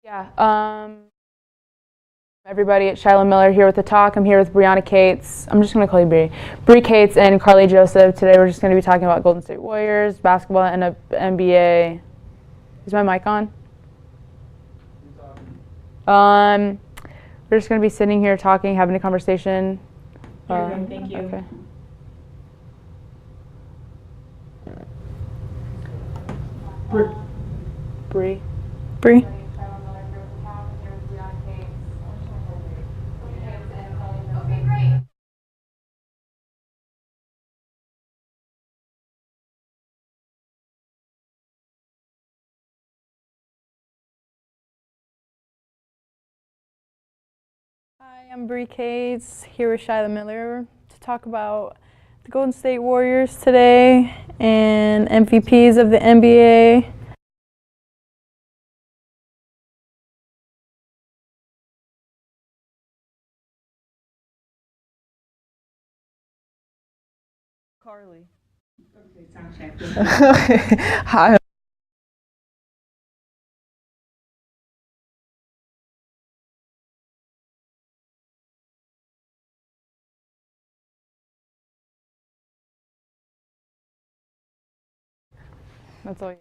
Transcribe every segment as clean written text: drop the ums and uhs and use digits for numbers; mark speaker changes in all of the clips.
Speaker 1: Yeah. Everybody, it's Shiloh Miller here with the talk. I'm here with Brianna Cates. I'm just going to call you Bree. Bree Cates and Carly Joseph. Today we're just going to be talking about Golden State Warriors, basketball, and the NBA. Is my mic on? Um, we're just going to be sitting here talking, having a conversation.
Speaker 2: Thank you.
Speaker 1: Okay. Bree.
Speaker 2: Bree. Hi, I'm Bree Cates, here with Shiloh Miller to talk about the Golden State Warriors today and MVPs of the NBA. Carly.
Speaker 3: Okay, sound check. Hi,
Speaker 1: That's all.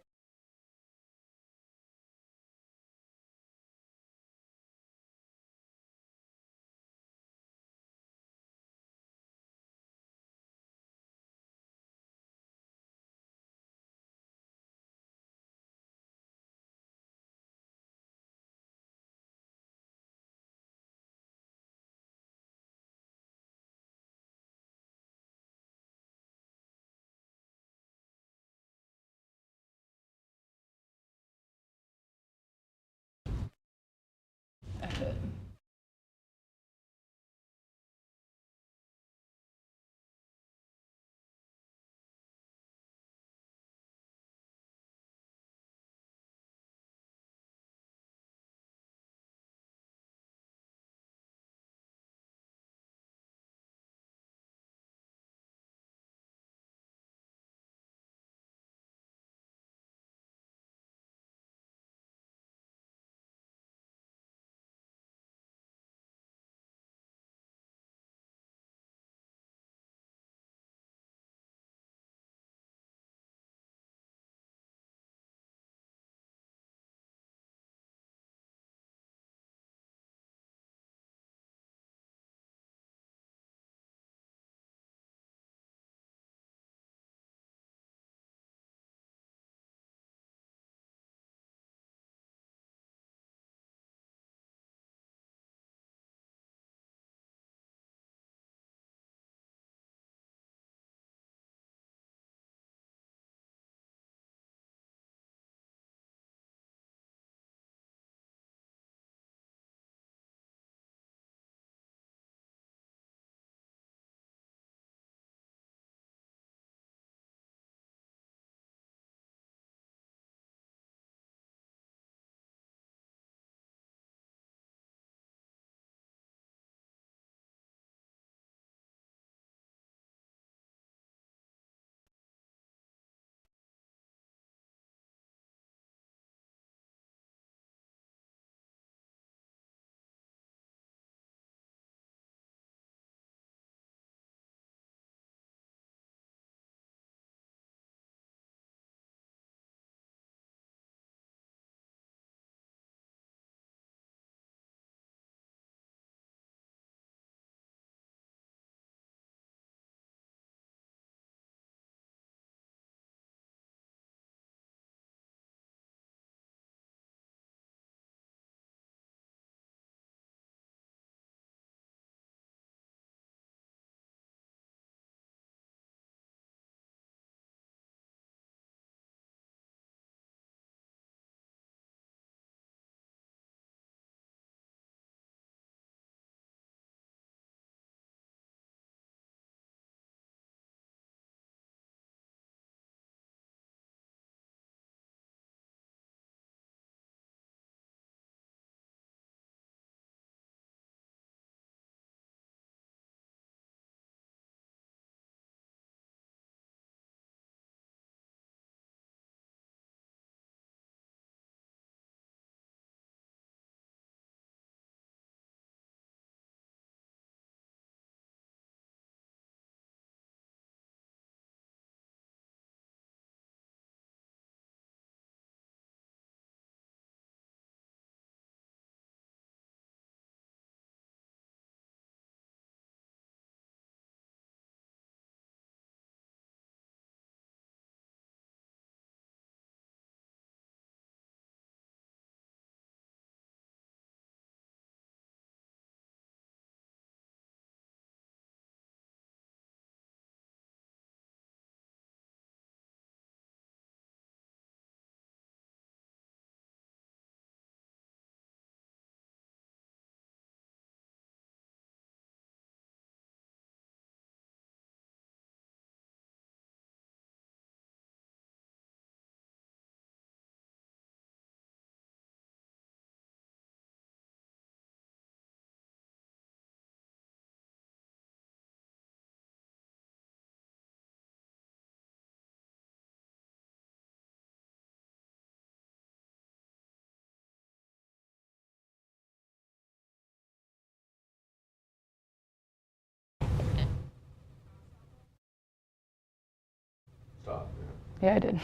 Speaker 1: Yeah, I did.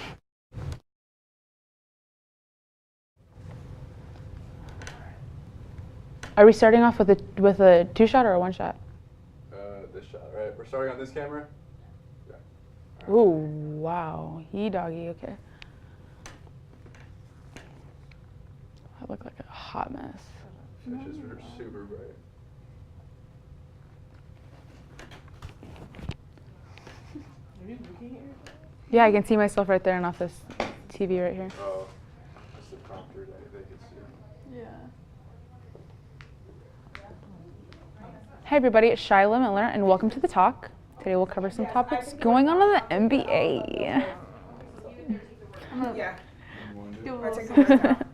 Speaker 1: Are we starting off with a 2-shot or a 1-shot?
Speaker 4: This shot, right? We're starting on this camera? Yeah.
Speaker 1: Ooh, wow. Doggy, okay. I look like a hot mess.
Speaker 4: Fishes are super bright.
Speaker 1: Yeah, I can see myself right there and off this TV right here.
Speaker 4: Oh, that's the prompter that they can see.
Speaker 2: Yeah.
Speaker 1: Hey everybody, it's Shyla Miller and welcome to The Talk. Today we'll cover some topics going on in the NBA.
Speaker 3: Yeah.
Speaker 4: You
Speaker 3: Or take the
Speaker 4: want to
Speaker 3: words out.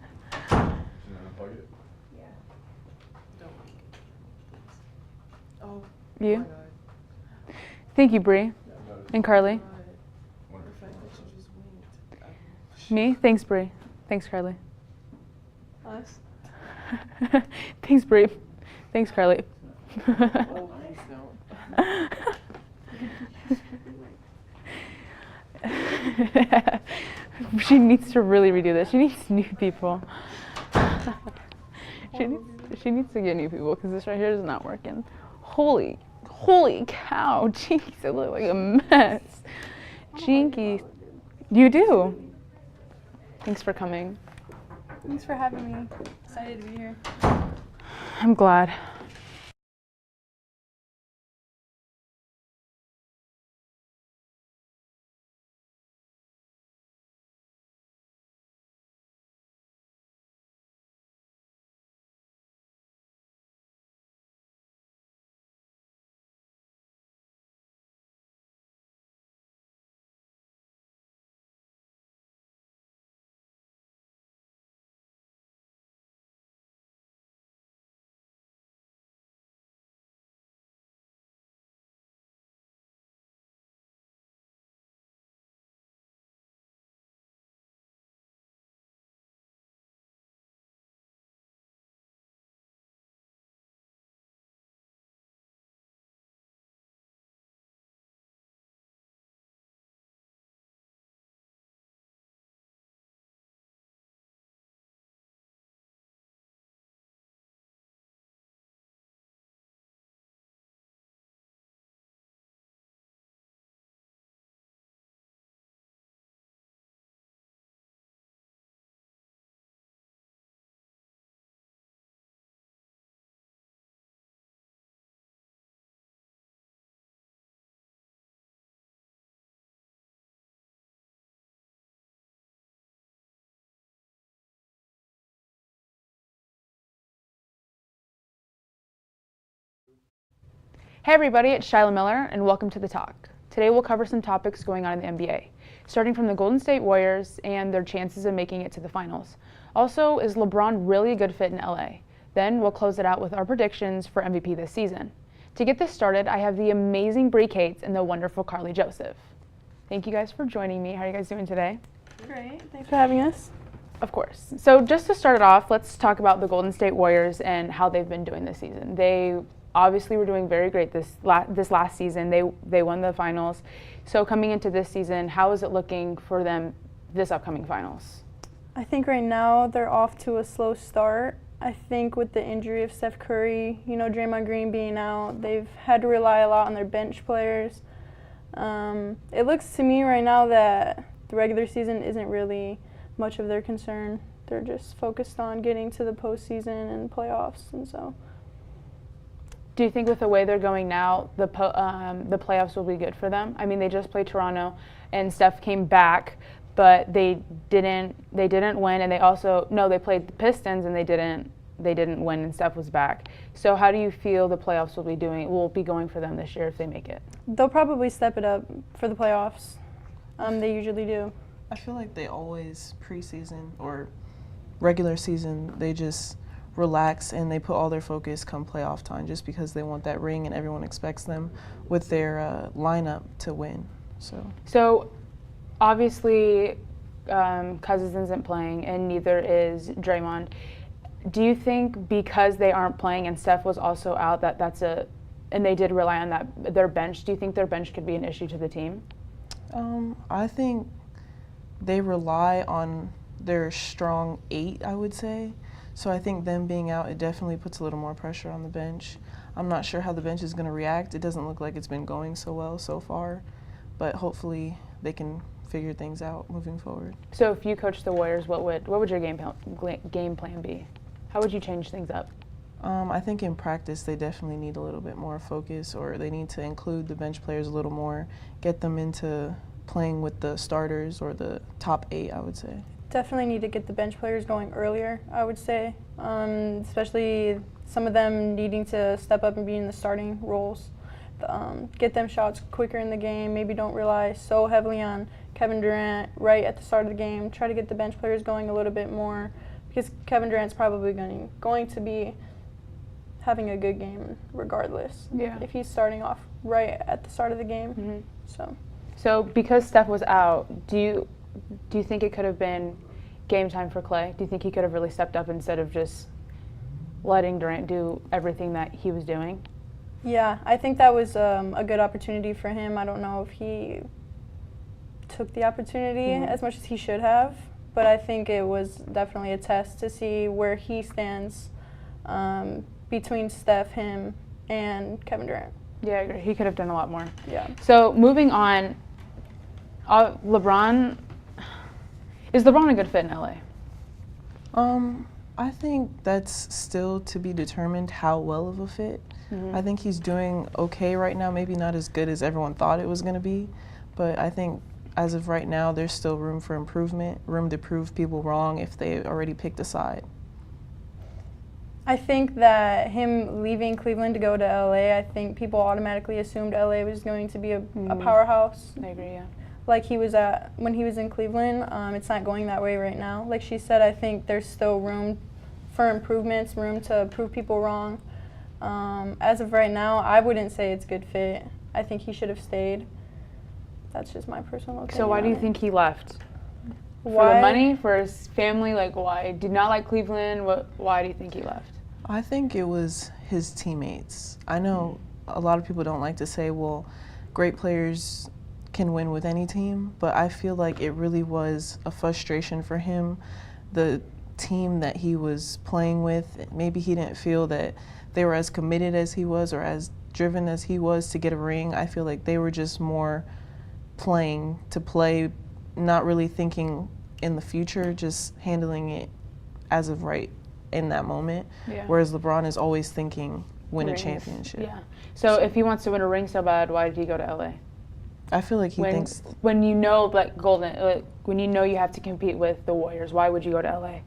Speaker 4: unplug it?
Speaker 3: Oh.
Speaker 1: You? Thank you, Bree and Carly. Me? Thanks, Bree. Thanks, Carly.
Speaker 2: Us?
Speaker 1: Thanks, Bree. Thanks, Carly.
Speaker 3: Oh, please don't.
Speaker 1: She needs to really redo this. She needs new people. She needs to get new people because this right here is not working. Holy cow. Jinkies, I look like a mess. Jinkies. You do. Thanks for coming.
Speaker 2: Thanks for having me. Excited to be here.
Speaker 1: I'm glad. Hey everybody, it's Shyla Miller and welcome to The Talk. Today we'll cover some topics going on in the NBA, starting from the Golden State Warriors and their chances of making it to the finals. Also, is LeBron really a good fit in LA? Then we'll close it out with our predictions for MVP this season. To get this started, I have the amazing Bree Cates and the wonderful Carly Joseph. Thank you guys for joining me. How are you guys doing today?
Speaker 2: Great. Thanks for having us.
Speaker 1: Of course. So just to start it off, let's talk about the Golden State Warriors and how they've been doing this season. They obviously were doing very great this last season. They won the finals. So coming into this season, how is it looking for them this upcoming finals?
Speaker 2: I think right now they're off to a slow start. I think with the injury of Steph Curry, Draymond Green being out, they've had to rely a lot on their bench players. It looks to me right now that the regular season isn't really much of their concern. They're just focused on getting to the postseason and playoffs, and so.
Speaker 1: Do you think with the way they're going now, the playoffs will be good for them? I mean, they just played Toronto, and Steph came back, but they didn't win, and they played the Pistons, and they didn't win, and Steph was back. So how do you feel the playoffs will be going for them this year if they make it?
Speaker 2: They'll probably step it up for the playoffs. They usually do.
Speaker 5: I feel like they always preseason or regular season, they just relax and they put all their focus come playoff time just because they want that ring and everyone expects them with their lineup to win. So
Speaker 1: obviously Cousins isn't playing and neither is Draymond. Do you think because they aren't playing and Steph was also out and they did rely on their bench, do you think their bench could be an issue to the team?
Speaker 5: I think they rely on their strong 8, I would say. So I think them being out, it definitely puts a little more pressure on the bench. I'm not sure how the bench is going to react. It doesn't look like it's been going so well so far, but hopefully they can figure things out moving forward.
Speaker 1: So if you coach the Warriors, what would your game plan be? How would you change things up?
Speaker 5: I think in practice they definitely need a little bit more focus, or they need to include the bench players a little more, get them into playing with the starters or the top 8, I would say.
Speaker 2: Definitely need to get the bench players going earlier, I would say, especially some of them needing to step up and be in the starting roles. Get them shots quicker in the game, maybe don't rely so heavily on Kevin Durant right at the start of the game. Try to get the bench players going a little bit more, because Kevin Durant's probably going to be having a good game regardless.
Speaker 1: Yeah.
Speaker 2: If he's starting off right at the start of the game.
Speaker 1: Mm-hmm. So because Steph was out, do you think it could have been game time for Clay? Do you think he could have really stepped up instead of just letting Durant do everything that he was doing?
Speaker 2: Yeah, I think that was a good opportunity for him. I don't know if he took the opportunity as much as he should have, but I think it was definitely a test to see where he stands between Steph, him, and Kevin Durant.
Speaker 1: Yeah, I agree. He could have done a lot more.
Speaker 2: Yeah.
Speaker 1: So moving on, LeBron, is LeBron a good fit in LA?
Speaker 5: I think that's still to be determined how well of a fit. I think he's doing okay right now, maybe not as good as everyone thought it was going to be, but I think as of right now there's still room for improvement, room to prove people wrong if they already picked a side.
Speaker 2: I think that him leaving Cleveland to go to LA, I think people automatically assumed LA was going to be a powerhouse.
Speaker 1: I agree, yeah.
Speaker 2: Like he was at when he was in Cleveland. It's not going that way right now. Like she said, I think there's still room for improvements, room to prove people wrong. As of right now, I wouldn't say it's a good fit. I think he should have stayed. That's just my personal opinion.
Speaker 1: So why do
Speaker 2: on
Speaker 1: you
Speaker 2: it.
Speaker 1: think he left?
Speaker 2: Why?
Speaker 1: For the money? For his family? Like why? Did not like Cleveland? Why do you think he left?
Speaker 5: I think it was his teammates. I know a lot of people don't like to say, well, great players can win with any team, but I feel like it really was a frustration for him. The team that he was playing with, maybe he didn't feel that they were as committed as he was or as driven as he was to get a ring. I feel like they were just more playing to play, not really thinking in the future, just handling it as of right in that moment.
Speaker 1: Yeah.
Speaker 5: Whereas LeBron is always thinking win
Speaker 1: Rings.
Speaker 5: a championship.
Speaker 1: Yeah. So if he wants to win a ring so bad, why did he go to LA?
Speaker 5: I feel like he thinks
Speaker 1: when you know when you know you have to compete with the Warriors, why would you go to LA?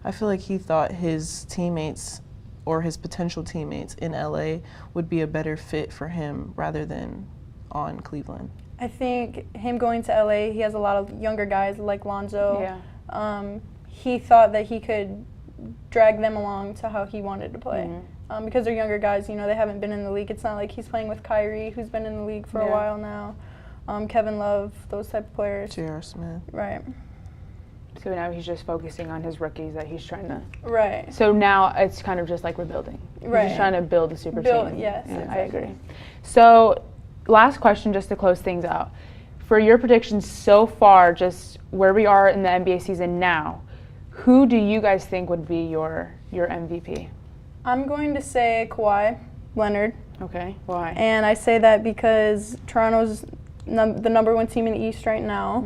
Speaker 5: I feel like he thought his teammates or his potential teammates in LA would be a better fit for him rather than on Cleveland.
Speaker 2: I think him going to LA, he has a lot of younger guys like Lonzo.
Speaker 1: Yeah.
Speaker 2: He thought that he could drag them along to how he wanted to play. Because they're younger guys, you know, they haven't been in the league. It's not like he's playing with Kyrie, who's been in the league for a while now. Kevin Love, those type of players.
Speaker 5: J.R. Smith.
Speaker 2: Right.
Speaker 1: So now he's just focusing on his rookies that he's trying to.
Speaker 2: Right.
Speaker 1: So now it's kind of just like rebuilding.
Speaker 2: Right.
Speaker 1: He's just trying to build a super team.
Speaker 2: Yes,
Speaker 1: Yeah,
Speaker 2: exactly.
Speaker 1: I agree. So last question just to close things out. For your predictions so far, just where we are in the NBA season now, who do you guys think would be your MVP?
Speaker 2: I'm going to say Kawhi Leonard.
Speaker 1: Okay, why?
Speaker 2: And I say that because Toronto's the number one team in the East right now.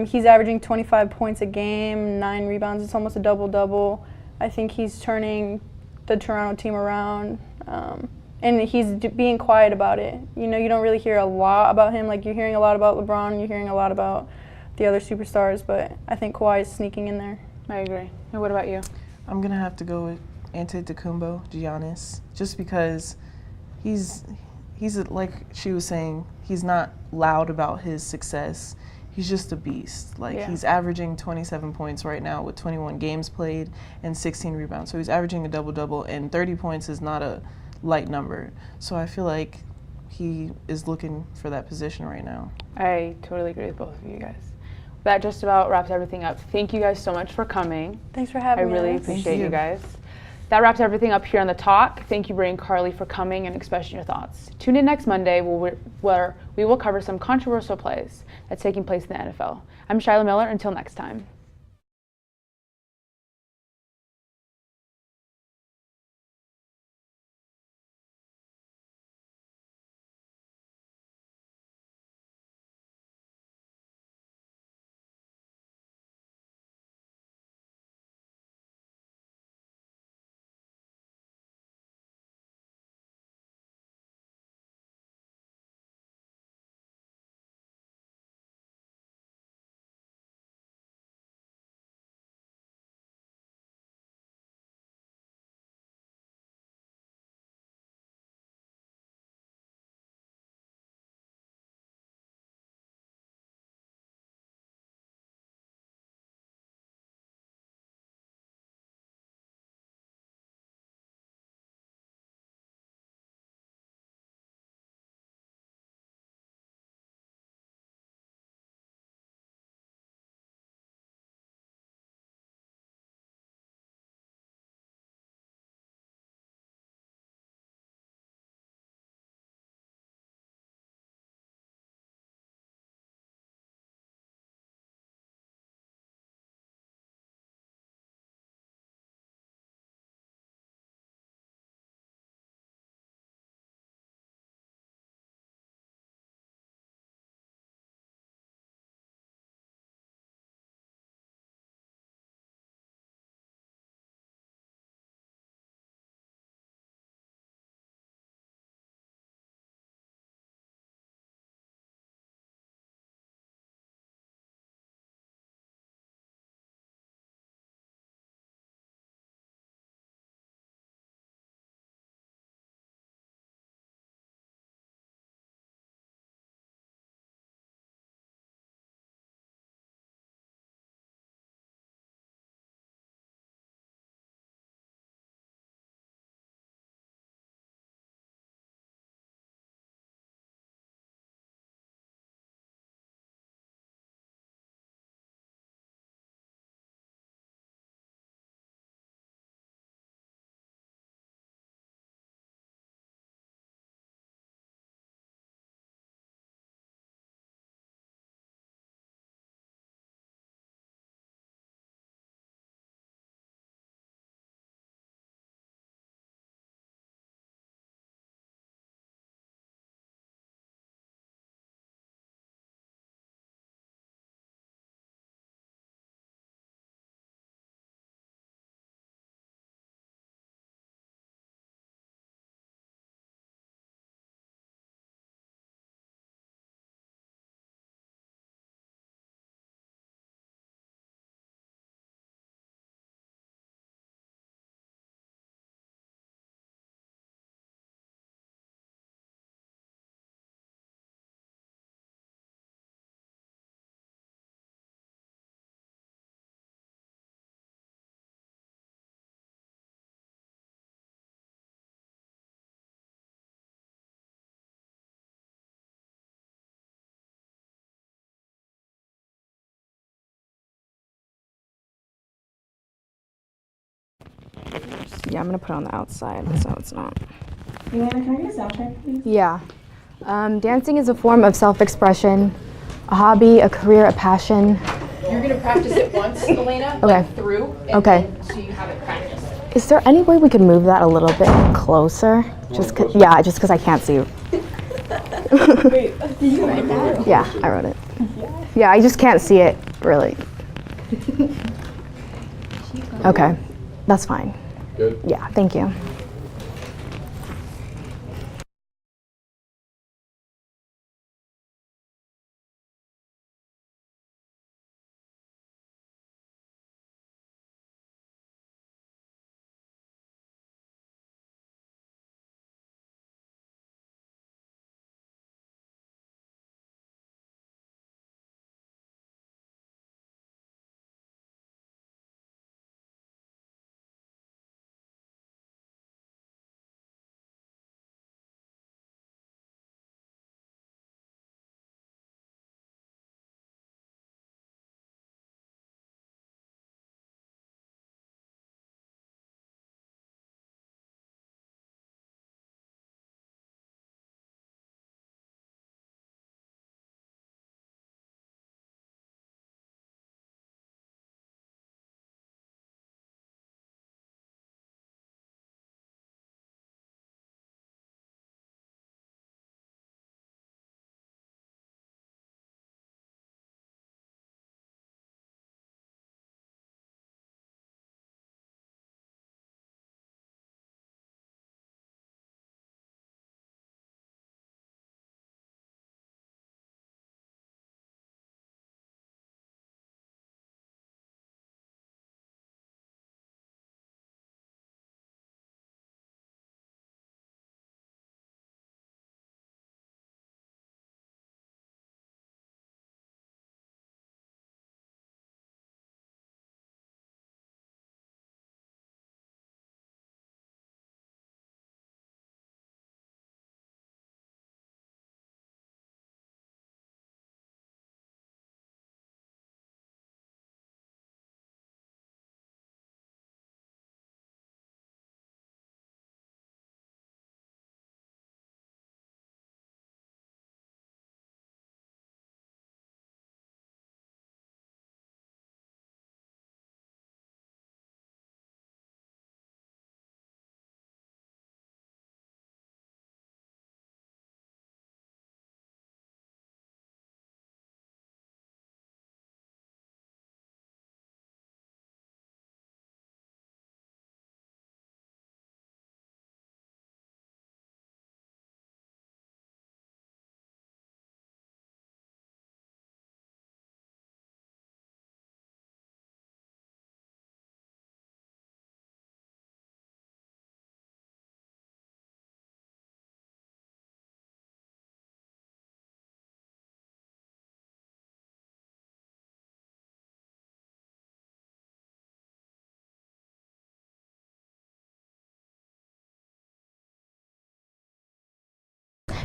Speaker 2: He's averaging 25 points a game, 9 rebounds. It's almost a double-double. I think he's turning the Toronto team around. And he's being quiet about it. You know, you don't really hear a lot about him. Like, you're hearing a lot about LeBron. You're hearing a lot about the other superstars. But I think Kawhi is sneaking in there.
Speaker 1: I agree. And what about you?
Speaker 5: I'm going to have to go with Antetokounmpo, Giannis, just because he's like she was saying, he's not loud about his success. He's just a beast. Like, he's averaging 27 points right now with 21 games played and 16 rebounds. So he's averaging a double-double, and 30 points is not a light number. So I feel like he is looking for that position right now.
Speaker 1: I totally agree with both of you guys. That just about wraps everything up. Thank you guys so much for coming.
Speaker 2: Thanks for having me.
Speaker 1: I really
Speaker 2: Alex.
Speaker 1: appreciate you guys. That wraps everything up here on The Talk. Thank you, Brie and Carly, for coming and expressing your thoughts. Tune in next Monday where we will cover some controversial plays that's taking place in the NFL. I'm Shiloh Miller. Until next time.
Speaker 6: Yeah, I'm gonna put it on the outside so it's not.
Speaker 7: Elena, can I get a sound check, please?
Speaker 6: Yeah. Dancing is a form of self-expression, a hobby, a career, a passion.
Speaker 8: You're gonna practice it once, Elena,
Speaker 6: Okay.
Speaker 8: like through, and
Speaker 6: Okay.
Speaker 8: then so you have it practiced.
Speaker 6: Is there any way we could move that a little bit closer? Just yeah, just because I can't see.
Speaker 7: Wait, did you write that?
Speaker 6: Yeah, I wrote it. Yeah, I just can't see it really. Okay, that's fine.
Speaker 4: Good.
Speaker 6: Yeah, thank you.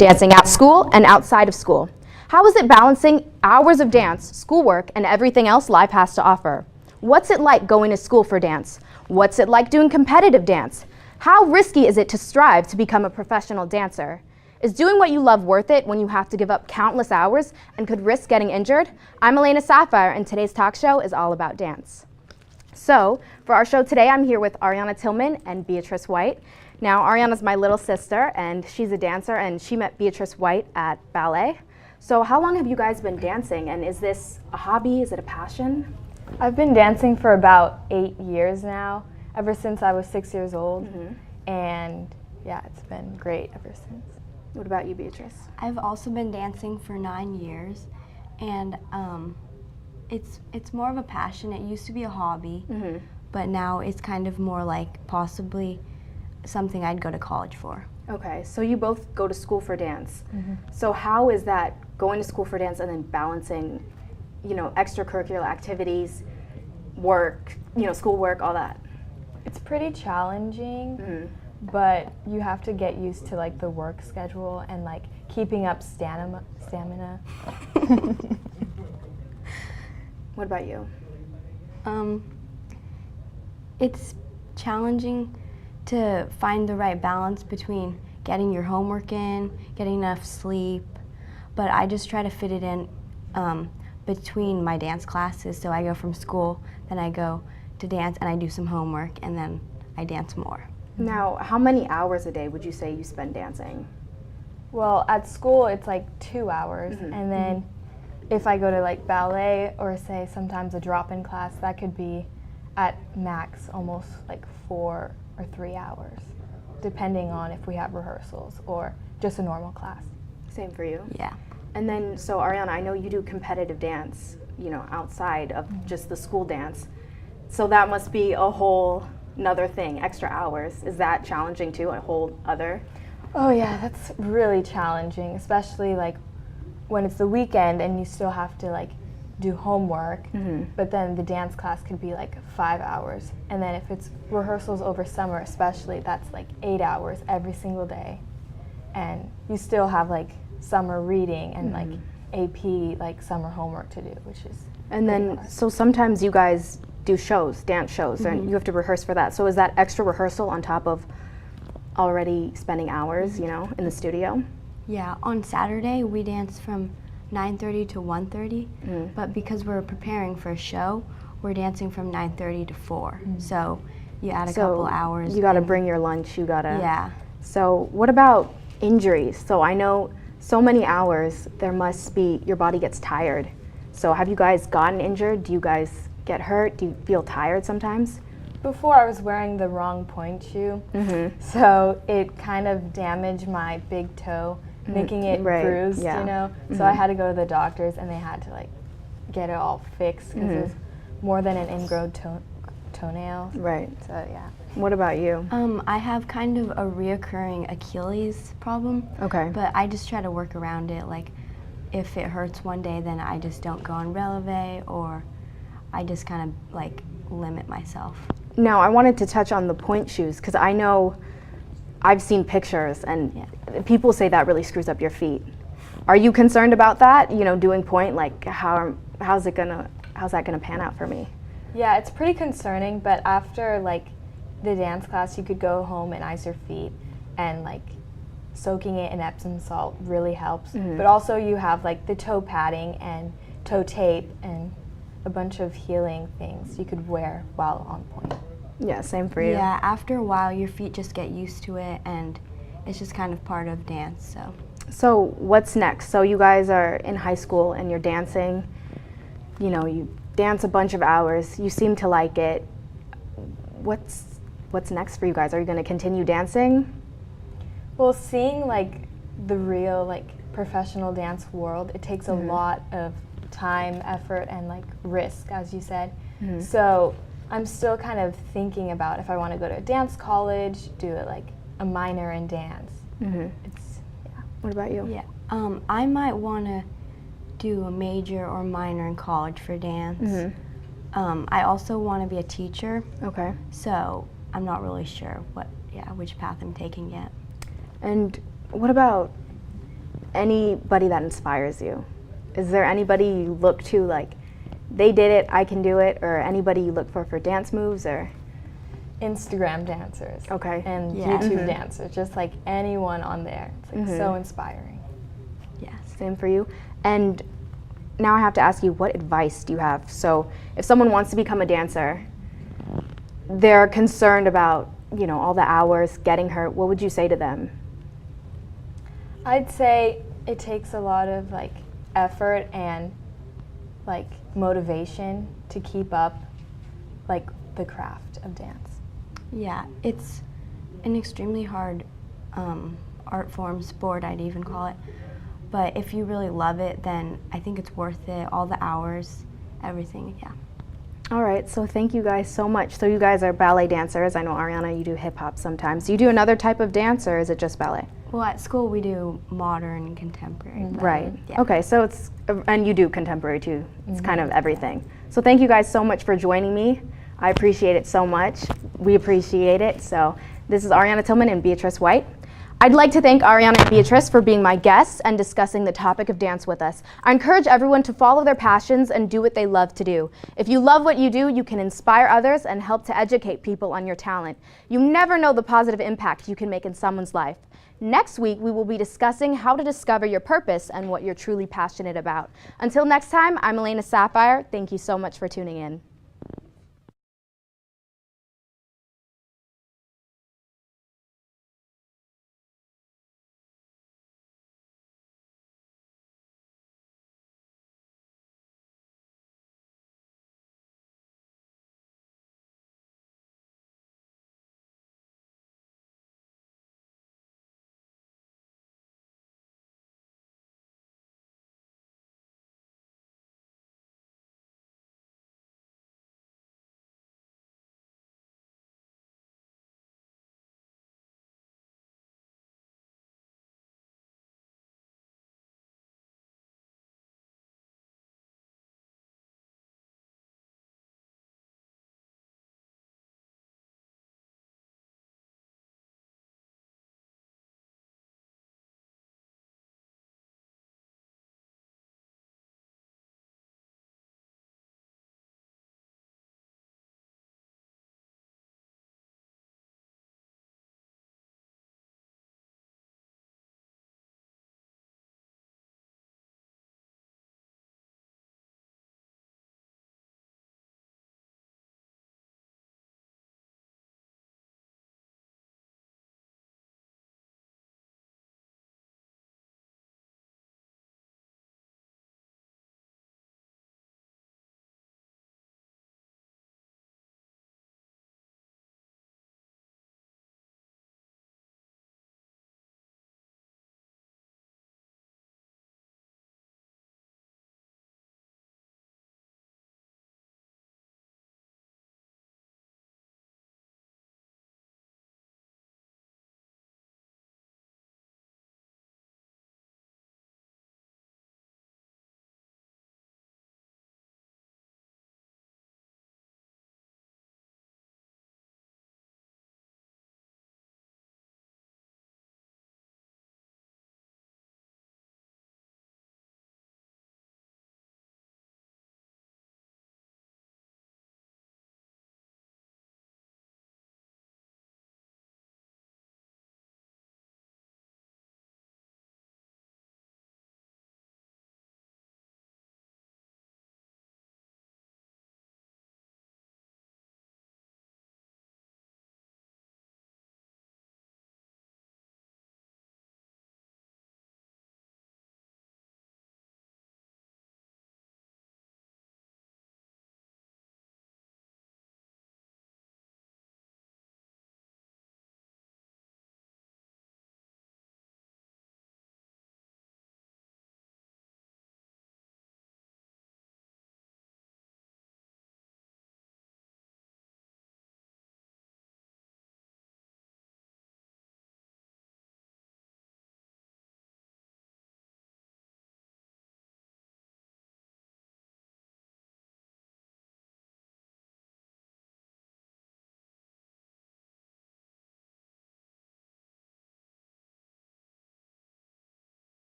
Speaker 6: dancing at school and outside of school. How is it balancing hours of dance, schoolwork, and everything else life has to offer? What's it like going to school for dance? What's it like doing competitive dance? How risky is it to strive to become a professional dancer? Is doing what you love worth it when you have to give up countless hours and could risk getting injured? I'm Elena Sapphire, and today's talk show is all about dance. So, for our show today, I'm here with Ariana Tillman and Beatrice White. Now, Ariana's my little sister, and she's a dancer, and she met Beatrice White at ballet. So how long have you guys been dancing, and is this a hobby? Is it a passion?
Speaker 9: I've been dancing for about 8 years now, ever since I was 6 years old. And yeah, it's been great ever since.
Speaker 6: What about you, Beatrice?
Speaker 7: I've also been dancing for 9 years, and it's more of a passion. It used to be a hobby, but now it's kind of more like possibly something I'd go to college for.
Speaker 6: Okay, so you both go to school for dance. So how is that going to school for dance and then balancing, extracurricular activities, work, schoolwork, all that?
Speaker 9: It's pretty challenging, but you have to get used to like the work schedule and like keeping up stamina.
Speaker 6: What about you?
Speaker 7: It's challenging to find the right balance between getting your homework in, getting enough sleep, but I just try to fit it in between my dance classes. So I go from school, then I go to dance and I do some homework, and then I dance more.
Speaker 6: Now, how many hours a day would you say you spend dancing?
Speaker 9: Well, at school it's like 2 hours, and then if I go to like ballet or say sometimes a drop-in class, that could be at max almost like 4 or 3 hours, depending on if we have rehearsals or just a normal class.
Speaker 6: Same for you?
Speaker 7: Yeah.
Speaker 6: And then, so Ariana, I know you do competitive dance, outside of just the school dance. So that must be a whole another thing, extra hours. Is that challenging too, a whole other?
Speaker 9: Oh yeah, that's really challenging, especially like when it's the weekend and you still have to like do homework, but then the dance class could be like 5 hours. And then if it's rehearsals over summer especially, that's like 8 hours every single day. And you still have like summer reading and like AP, like summer homework to do, which is
Speaker 6: And then,
Speaker 9: hard.
Speaker 6: so sometimes you guys do shows, dance shows, and you have to rehearse for that. So is that extra rehearsal on top of already spending hours, in the studio?
Speaker 7: Yeah, on Saturday we dance from 9:30 to 1:30, but because we're preparing for a show, we're dancing from 9:30 to 4. So you add a couple hours.
Speaker 6: You got to
Speaker 7: and-
Speaker 6: bring your lunch, you got to...
Speaker 7: Yeah.
Speaker 6: So what about injuries? So I know so many hours, there must be, your body gets tired. So have you guys gotten injured? Do you guys get hurt? Do you feel tired sometimes?
Speaker 9: Before I was wearing the wrong point shoe, so it kind of damaged my big toe, making it bruised, So I had to go to the doctors and they had to like get it all fixed because it was more than an ingrown toenail.
Speaker 6: Right.
Speaker 9: So yeah.
Speaker 6: What about you?
Speaker 7: I have kind of a reoccurring Achilles problem.
Speaker 6: Okay.
Speaker 7: But I just try to work around it. Like, if it hurts one day, then I just don't go on releve, or I just kind of like limit myself.
Speaker 6: Now, I wanted to touch on the point shoes because I know I've seen pictures and people say that really screws up your feet. Are you concerned about that? Doing point, like how's that gonna pan out for me?
Speaker 9: Yeah, it's pretty concerning, but after like the dance class, you could go home and ice your feet, and like soaking it in Epsom salt really helps. But also you have like the toe padding and toe tape and a bunch of healing things you could wear while on point.
Speaker 6: Yeah, same for you.
Speaker 7: Yeah, after a while, your feet just get used to it, and it's just kind of part of dance.
Speaker 6: So what's next? So you guys are in high school and you're dancing. You dance a bunch of hours. You seem to like it. What's next for you guys? Are you going to continue dancing?
Speaker 9: Well, seeing like the real like professional dance world, it takes a lot of time, effort, and like risk, as you said. So I'm still kind of thinking about if I want to go to a dance college, do it like a minor in dance.
Speaker 6: What about you?
Speaker 7: Yeah, I might want to do a major or minor in college for dance. I also want to be a teacher.
Speaker 6: Okay.
Speaker 7: So I'm not really sure which path I'm taking yet.
Speaker 6: And what about anybody that inspires you? Is there anybody you look to, like, they did it, I can do it, or anybody you look for dance moves, or?
Speaker 9: Instagram dancers.
Speaker 6: Okay.
Speaker 9: And
Speaker 7: Yeah.
Speaker 9: YouTube dancers, just like anyone on there. It's like so inspiring.
Speaker 6: Yeah, same for you. And now I have to ask you, what advice do you have? So if someone wants to become a dancer, they're concerned about, you know, all the hours, getting hurt, what would you say to them?
Speaker 9: I'd say it takes a lot of like effort and like motivation to keep up like the craft of dance.
Speaker 7: Yeah, it's an extremely hard art form, sport I'd even call it. But if you really love it, then I think it's worth it. All the hours, everything, yeah.
Speaker 6: All right, so thank you guys so much. So you guys are ballet dancers. I know, Ariana, you do hip hop sometimes. Do you do another type of dance, or is it just ballet?
Speaker 7: Well, at school we do modern and contemporary. but,
Speaker 6: Right.
Speaker 7: Yeah.
Speaker 6: Okay, so it's, and you do contemporary too. It's kind of everything. So thank you guys so much for joining me. I appreciate it so much. We appreciate it. So this is Ariana Tillman and Beatrice White. I'd like to thank Ariana and Beatrice for being my guests and discussing the topic of dance with us. I encourage everyone to follow their passions and do what they love to do. If you love what you do, you can inspire others and help to educate people on your talent. You never know the positive impact you can make in someone's life. Next week, we will be discussing how to discover your purpose and what you're truly passionate about. Until next time, I'm Elena Sapphire. Thank you so much for tuning in.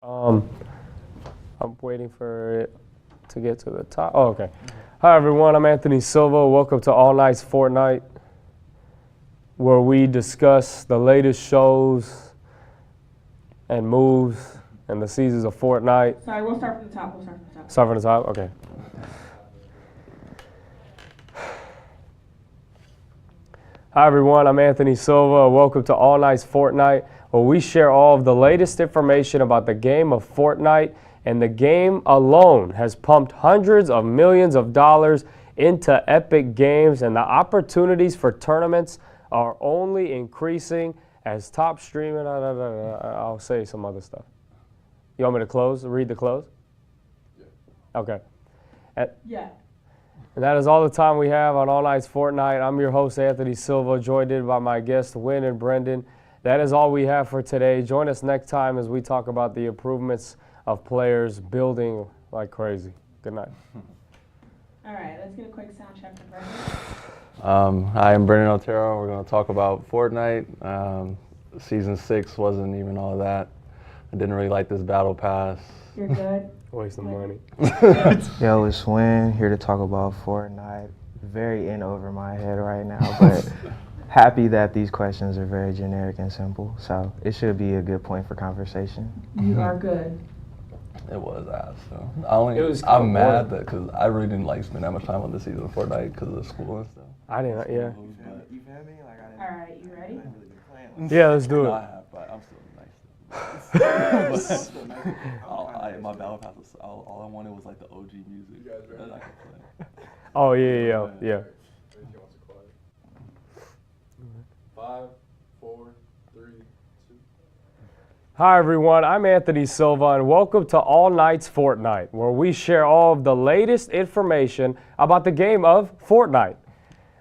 Speaker 10: I'm waiting for it to get to the top. Oh, okay. Hi, everyone. I'm Anthony Silva. Welcome to All Nights Fortnite, where we discuss the latest shows and moves and the seasons of Fortnite.
Speaker 8: Sorry, we'll start from the top.
Speaker 10: Start from the top? Okay. Hi, everyone. I'm Anthony Silva. Welcome to All Nights Fortnite, where we share all of the latest information about the game of Fortnite. And the game alone has pumped hundreds of millions of dollars into Epic Games, and the opportunities for tournaments are only increasing as top streaming. I'll say some other stuff. You want me to close? Read the close? Yeah. Okay.
Speaker 8: Yeah.
Speaker 10: And that is all the time we have on All Nights Fortnite. I'm your host, Anthony Silva, joined in by my guests, Win and Brendan. That is all we have for today. Join us next time as we talk about the improvements of players building like crazy. Good night.
Speaker 8: All right, let's get a quick sound check from Brendan.
Speaker 4: Hi, I'm Brendan Otero. We're going to talk about Fortnite. Season 6 wasn't even all that. I didn't really like this battle pass.
Speaker 8: You're good.
Speaker 10: Waste of money.
Speaker 3: Yo, it's Win, here to talk about Fortnite. Very in over my head right now, but happy that these questions are very generic and simple, so it should be a good point for conversation.
Speaker 8: You are good.
Speaker 4: It was ass. So I'm mad that because I really didn't like spend that much time on this season of Fortnite because of the school and stuff.
Speaker 10: I didn't, yeah.
Speaker 3: You feel me? Like, I
Speaker 8: All right, you ready?
Speaker 10: Yeah, let's do
Speaker 4: No,
Speaker 10: it.
Speaker 4: I have, but I'm still nice. My battle pass was, all I wanted was like the OG music that I could play.
Speaker 10: Oh, yeah.
Speaker 4: 5, 4, 3, 2.
Speaker 10: Hi, everyone. I'm Anthony Silva, and welcome to All Nights Fortnite, where we share all of the latest information about the game of Fortnite.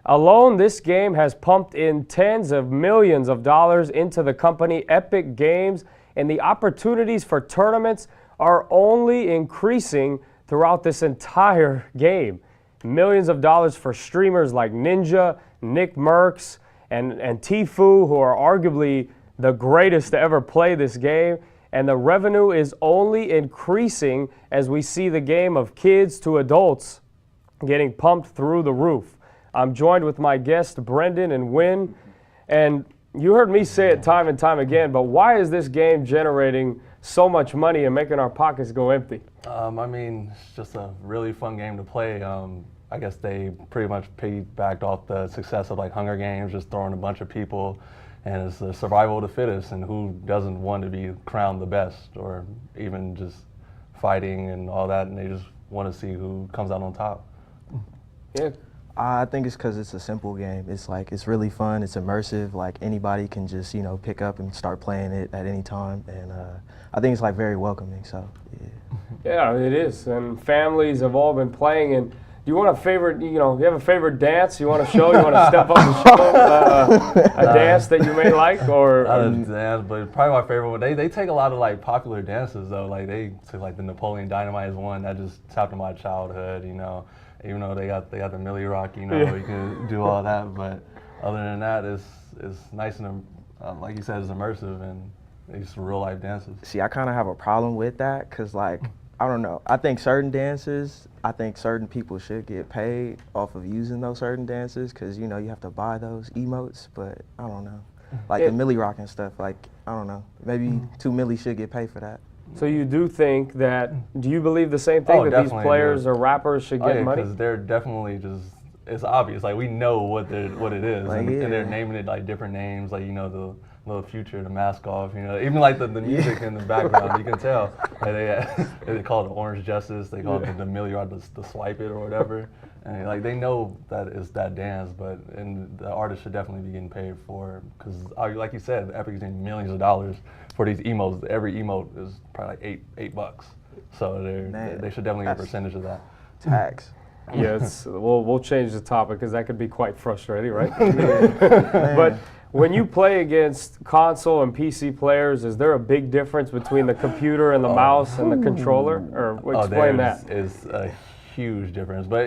Speaker 10: Alone, this game has pumped in tens of millions of dollars into the company Epic Games, and the opportunities for tournaments are only increasing throughout this entire game. Millions of dollars for streamers like Ninja, Nick Merckx, and Tfue, who are arguably the greatest to ever play this game, and the revenue is only increasing as we see the game of kids to adults getting pumped through the roof. I'm joined with my guests, Brendan and Win, and you heard me say it time and time again, but why is this game generating so much money and making our pockets go empty?
Speaker 4: I mean, it's just a really fun game to play. I guess they pretty much piggybacked off the success of like Hunger Games, just throwing a bunch of people, and it's the survival of the fittest, and who doesn't want to be crowned the best, or even just fighting and all that, and they just want to see who comes out on top.
Speaker 10: Yeah.
Speaker 3: I think it's because it's a simple game. It's like, it's really fun, it's immersive, like anybody can just, pick up and start playing it at any time, and I think it's like very welcoming, so yeah.
Speaker 10: Yeah, it is, and families have all been playing, and do you want a favorite, you have a favorite dance you want to show? You want to step up and show a dance that you may like? Or
Speaker 4: Not a dance, but probably my favorite one. They take a lot of like popular dances though. Like they took like the Napoleon Dynamite is one that just tapped in my childhood, Even though they got the Millie Rock, you can do all that. But other than that, it's nice and like you said, it's immersive and it's real life dances.
Speaker 3: See, I kind of have a problem with that because, like, I don't know. I think certain dances, certain people should get paid off of using those certain dances because, you have to buy those emotes, but I don't know. Like the Millie Rock and stuff, like, I don't know. Maybe 2 milli should get paid for that.
Speaker 10: So you do think that, do you believe the same thing, that these players or rappers should get money?
Speaker 4: Because they're definitely it's obvious. Like, we know what it is.
Speaker 3: Like,
Speaker 4: and they're naming it like different names, like, the little Future, the mask off, even like the music in the background, you can tell. Like they call it Orange Justice, they call it the Millie Rock, the Swipe It or whatever. And like they know that it's that dance, and the artist should definitely be getting paid for, because like you said, Epic is getting millions of dollars for these emotes. Every emote is probably like $8. So they should definitely get a percentage of that.
Speaker 3: Tax.
Speaker 10: Yes, we'll change the topic because that could be quite frustrating, right? But when you play against console and PC players, is there a big difference between the computer and the mouse and the controller? Or explain that.
Speaker 4: It's a huge difference, but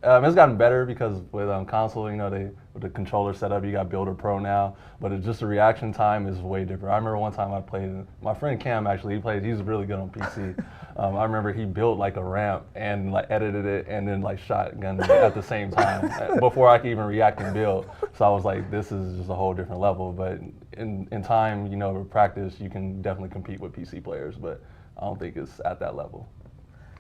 Speaker 4: It's gotten better because with console, you know, with the controller setup, you got Builder Pro now. But it's just the reaction time is way different. I remember one time I played. My friend Cam actually, he's really good on PC. I remember he built like a ramp and like edited it and then like shotgunned it at the same time before I could even react and build. So I was like, this is just a whole different level. But in time, you know, with practice, you can definitely compete with PC players. But I don't think it's at that level.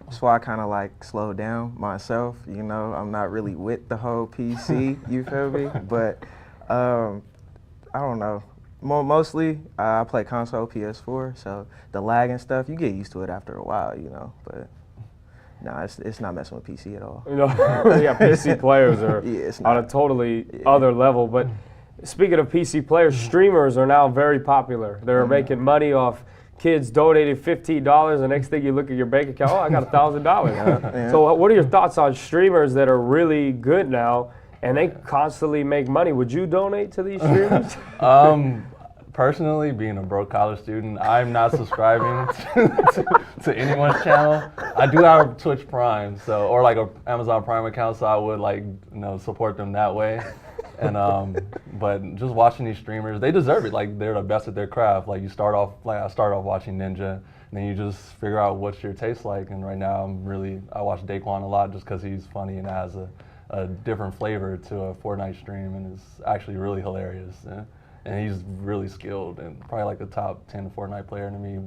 Speaker 3: That's why I kind of like slowed down myself. You know, I'm not really with the whole PC. You feel me? But I don't know. Mostly, I play console, PS4. So the lag and stuff, you get used to it after a while. You know, but no, it's not messing with PC at all.
Speaker 10: You know, yeah, PC players are on a totally other level. But speaking of PC players, streamers are now very popular. They're making money off kids donated $15. The next thing you look at your bank account, oh, I got $1,000. So what are your thoughts on streamers that are really good now and they constantly make money? Would you donate to these streamers?
Speaker 4: Personally, being a broke college student, I'm not subscribing to anyone's channel. I do have Twitch Prime, so or like a Amazon Prime account, so I would like, you know, support them that way. And but just watching these streamers, they deserve it. Like they're the best at their craft. Like I started off watching Ninja, and then you just figure out what's your taste like. And right now, I watch Daquan a lot just because he's funny and has a different flavor to a Fortnite stream, and it's actually really hilarious. And he's really skilled and probably like the top 10 Fortnite player to me,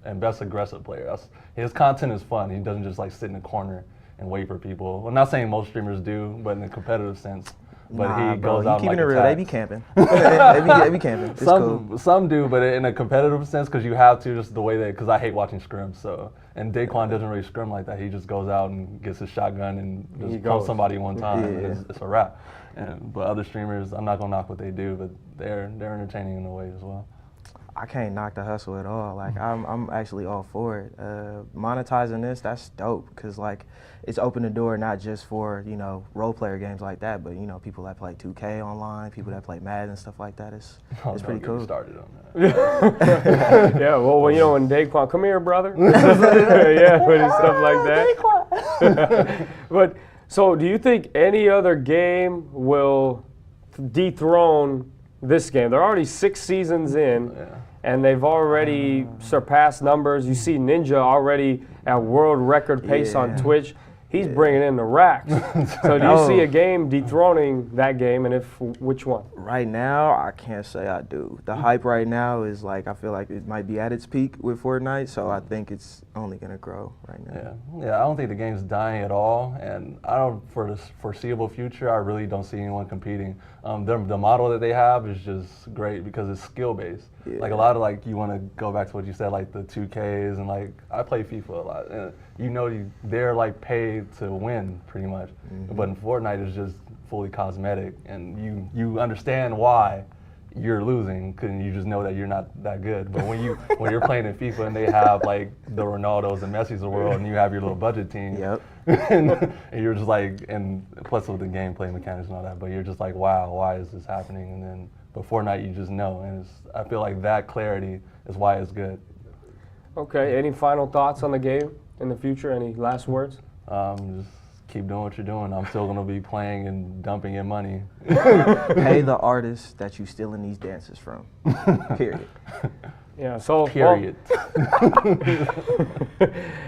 Speaker 4: and best aggressive player. His content is fun. He doesn't just like sit in a corner and wait for people. Well, not saying most streamers do, but in a competitive sense. But he goes out and
Speaker 3: keeping
Speaker 4: like
Speaker 3: it real.
Speaker 4: attacks.
Speaker 3: They be camping. they be camping. It's cool.
Speaker 4: Some do, but in a competitive sense, because you have to, just the way that. Because I hate watching scrims. So and Daquan doesn't really scrim like that. He just goes out and gets his shotgun and just pumps somebody one time. And it's a wrap. But other streamers, I'm not gonna knock what they do, but they're entertaining in a way as well.
Speaker 3: I can't knock the hustle at all. Like I'm actually all for it. Monetizing this, that's dope, because like it's opened the door not just for, you know, role player games like that, but you know, people that play 2K online, people that play Madden and stuff like that. It's pretty cool.
Speaker 4: Started on that.
Speaker 10: Yeah, well, you know, when Daquan, come here, brother. Yeah, and stuff like that. But so, do you think any other game will dethrone this game? They're already 6 seasons in, and they've already surpassed numbers. You see Ninja already at world record pace on Twitch. He's bringing in the racks. So do you see a game dethroning that game, and if which one?
Speaker 3: Right now, I can't say I do. The hype right now is like, I feel like it might be at its peak with Fortnite, so I think it's only gonna grow right now.
Speaker 4: Yeah, I don't think the game's dying at all, and for the foreseeable future, I really don't see anyone competing. The model that they have is just great because it's skill-based. Like a lot of like, you want to go back to what you said, like the 2Ks, and like I play FIFA a lot, and you know they're like paid to win pretty much, but in Fortnite it's just fully cosmetic, and you understand why you're losing because you just know that you're not that good. But when you're playing in FIFA and they have like the Ronaldos and Messi's of the world, and you have your little budget team, and you're just like, and plus with the gameplay mechanics and all that, but you're just like, wow, why is this happening? And then but Fortnite, you just know, and I feel like that clarity is why it's good.
Speaker 10: Okay, any final thoughts on the game in the future? Any last words?
Speaker 4: Just keep doing what you're doing. I'm still gonna be playing and dumping in money.
Speaker 3: Pay the artists that you stealing these dances from. Period.
Speaker 10: Yeah, so
Speaker 4: period.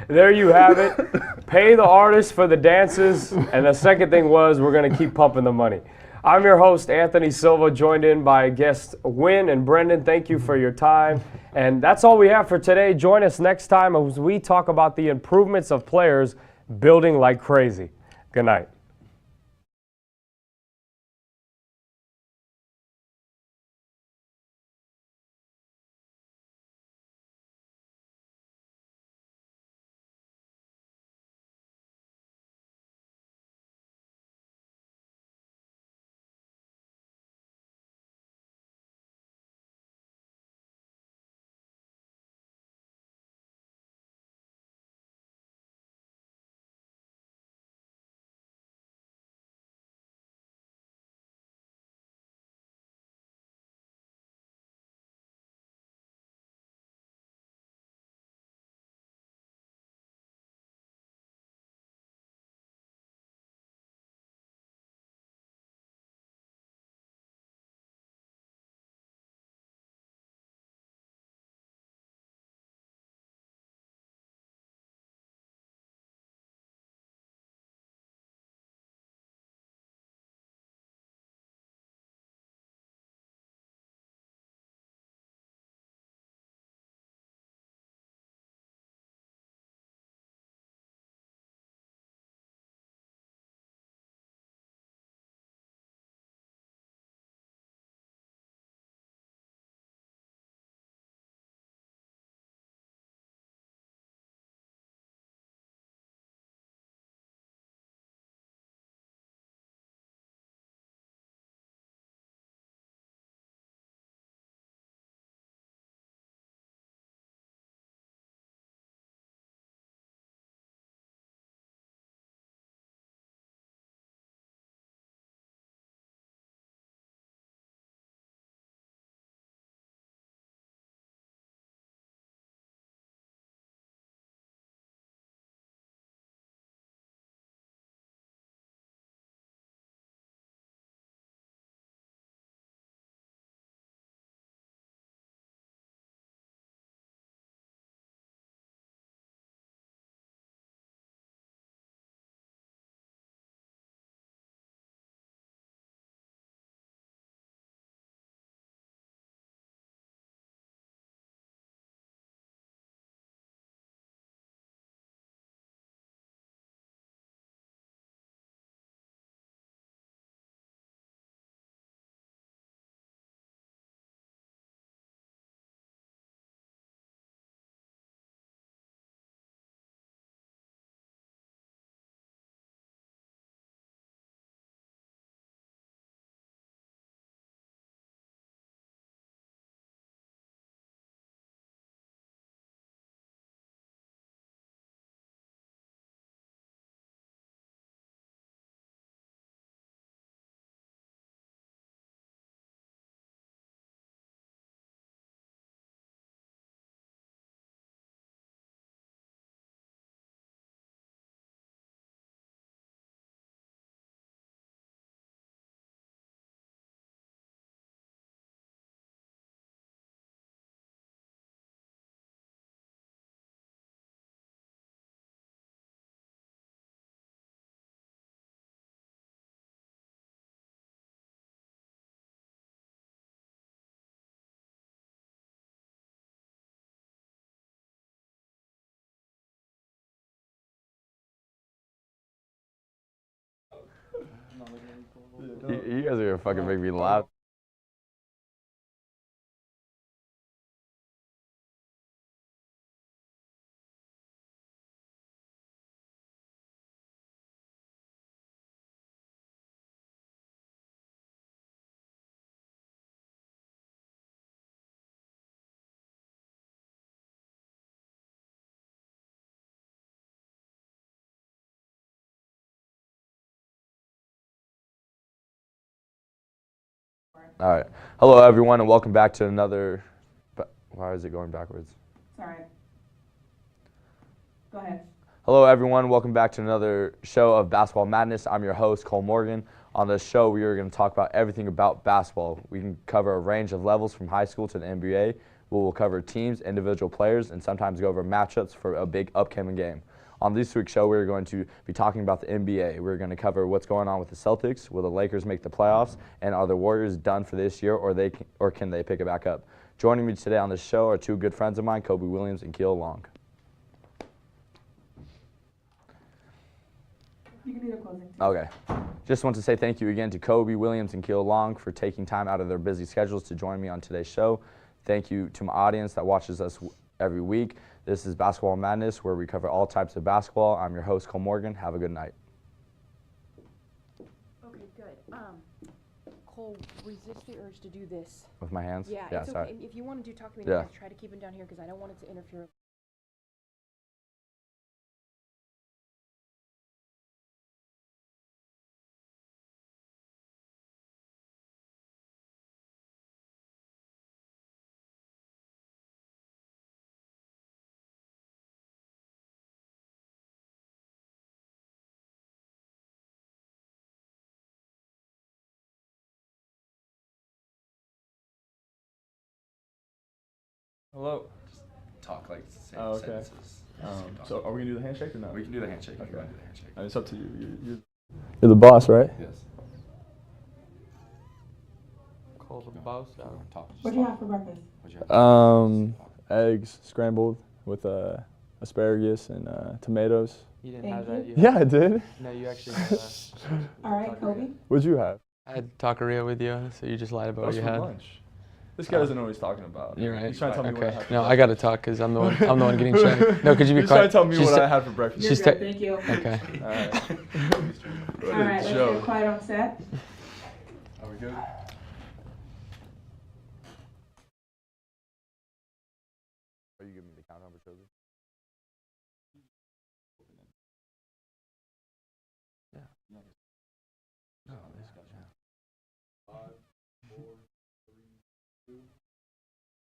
Speaker 10: There you have it. Pay the artists for the dances, and the second thing was we're gonna keep pumping the money. I'm your host, Anthony Silva, joined in by guests Win and Brendan. Thank you for your time. And that's all we have for today. Join us next time as we talk about the improvements of players building like crazy. Good night.
Speaker 11: You guys are gonna fucking make me laugh. All right. Hello, everyone, and welcome back to another. Why is it going backwards?
Speaker 8: Sorry. Go ahead.
Speaker 11: Hello, everyone. Welcome back to another show of Basketball Madness. I'm your host, Cole Morgan. On this show, we are going to talk about everything about basketball. We can cover a range of levels from high school to the NBA. We will cover teams, individual players, and sometimes go over matchups for a big upcoming game. On this week's show, we're going to be talking about the NBA. We're going to cover what's going on with the Celtics. Will the Lakers make the playoffs? And are the Warriors done for this year, or can they pick it back up? Joining me today on this show are two good friends of mine, Kobe Williams and Keel Long.
Speaker 8: You can do the closing.
Speaker 11: Okay. Just want to say thank you again to Kobe Williams and Keel Long for taking time out of their busy schedules to join me on today's show. Thank you to my audience that watches us every week. This is Basketball Madness, where we cover all types of basketball. I'm your host, Cole Morgan. Have a good night.
Speaker 12: Okay, good. Cole, resist the urge to do this.
Speaker 11: With my hands?
Speaker 12: Yeah, it's
Speaker 11: sorry.
Speaker 12: okay. If you want to talk to me,
Speaker 11: Yeah.
Speaker 12: then try to keep it down here because I don't want it to interfere.
Speaker 13: Hello.
Speaker 11: Just talk like
Speaker 13: sentences. So are we gonna do the handshake or not?
Speaker 11: We can do the handshake.
Speaker 13: Okay.
Speaker 11: You want to do the handshake?
Speaker 13: It's up to you. You're the boss, right?
Speaker 11: Yes.
Speaker 10: Call the boss.
Speaker 8: What do you have for breakfast?
Speaker 13: Eggs scrambled with asparagus and tomatoes.
Speaker 10: You didn't
Speaker 8: Thank
Speaker 10: have that.
Speaker 8: you.
Speaker 13: Yeah, I did.
Speaker 10: No, you actually.
Speaker 8: All right, Kobe.
Speaker 13: What'd you have?
Speaker 10: I had taqueria with you, so you just lied about
Speaker 13: That
Speaker 10: what
Speaker 13: was
Speaker 10: you
Speaker 13: for
Speaker 10: had.
Speaker 13: lunch. This guy doesn't know what he's talking about.
Speaker 10: You're right.
Speaker 13: He's trying to tell me what I
Speaker 10: Okay.
Speaker 13: had for
Speaker 10: No, I
Speaker 13: breakfast.
Speaker 10: got to talk because I'm the one getting checked. No, could you be
Speaker 13: He's
Speaker 10: quiet?
Speaker 13: trying to tell me
Speaker 10: She's
Speaker 13: what
Speaker 10: ta-
Speaker 13: I had for breakfast.
Speaker 8: You're
Speaker 10: She's
Speaker 8: good, thank you.
Speaker 10: Okay.
Speaker 13: All right. What
Speaker 8: All
Speaker 13: a
Speaker 8: right, let's
Speaker 13: joke.
Speaker 8: get quiet on set.
Speaker 13: Are we good?
Speaker 11: Are you giving me the count number, Josie? Yeah. No, this guy's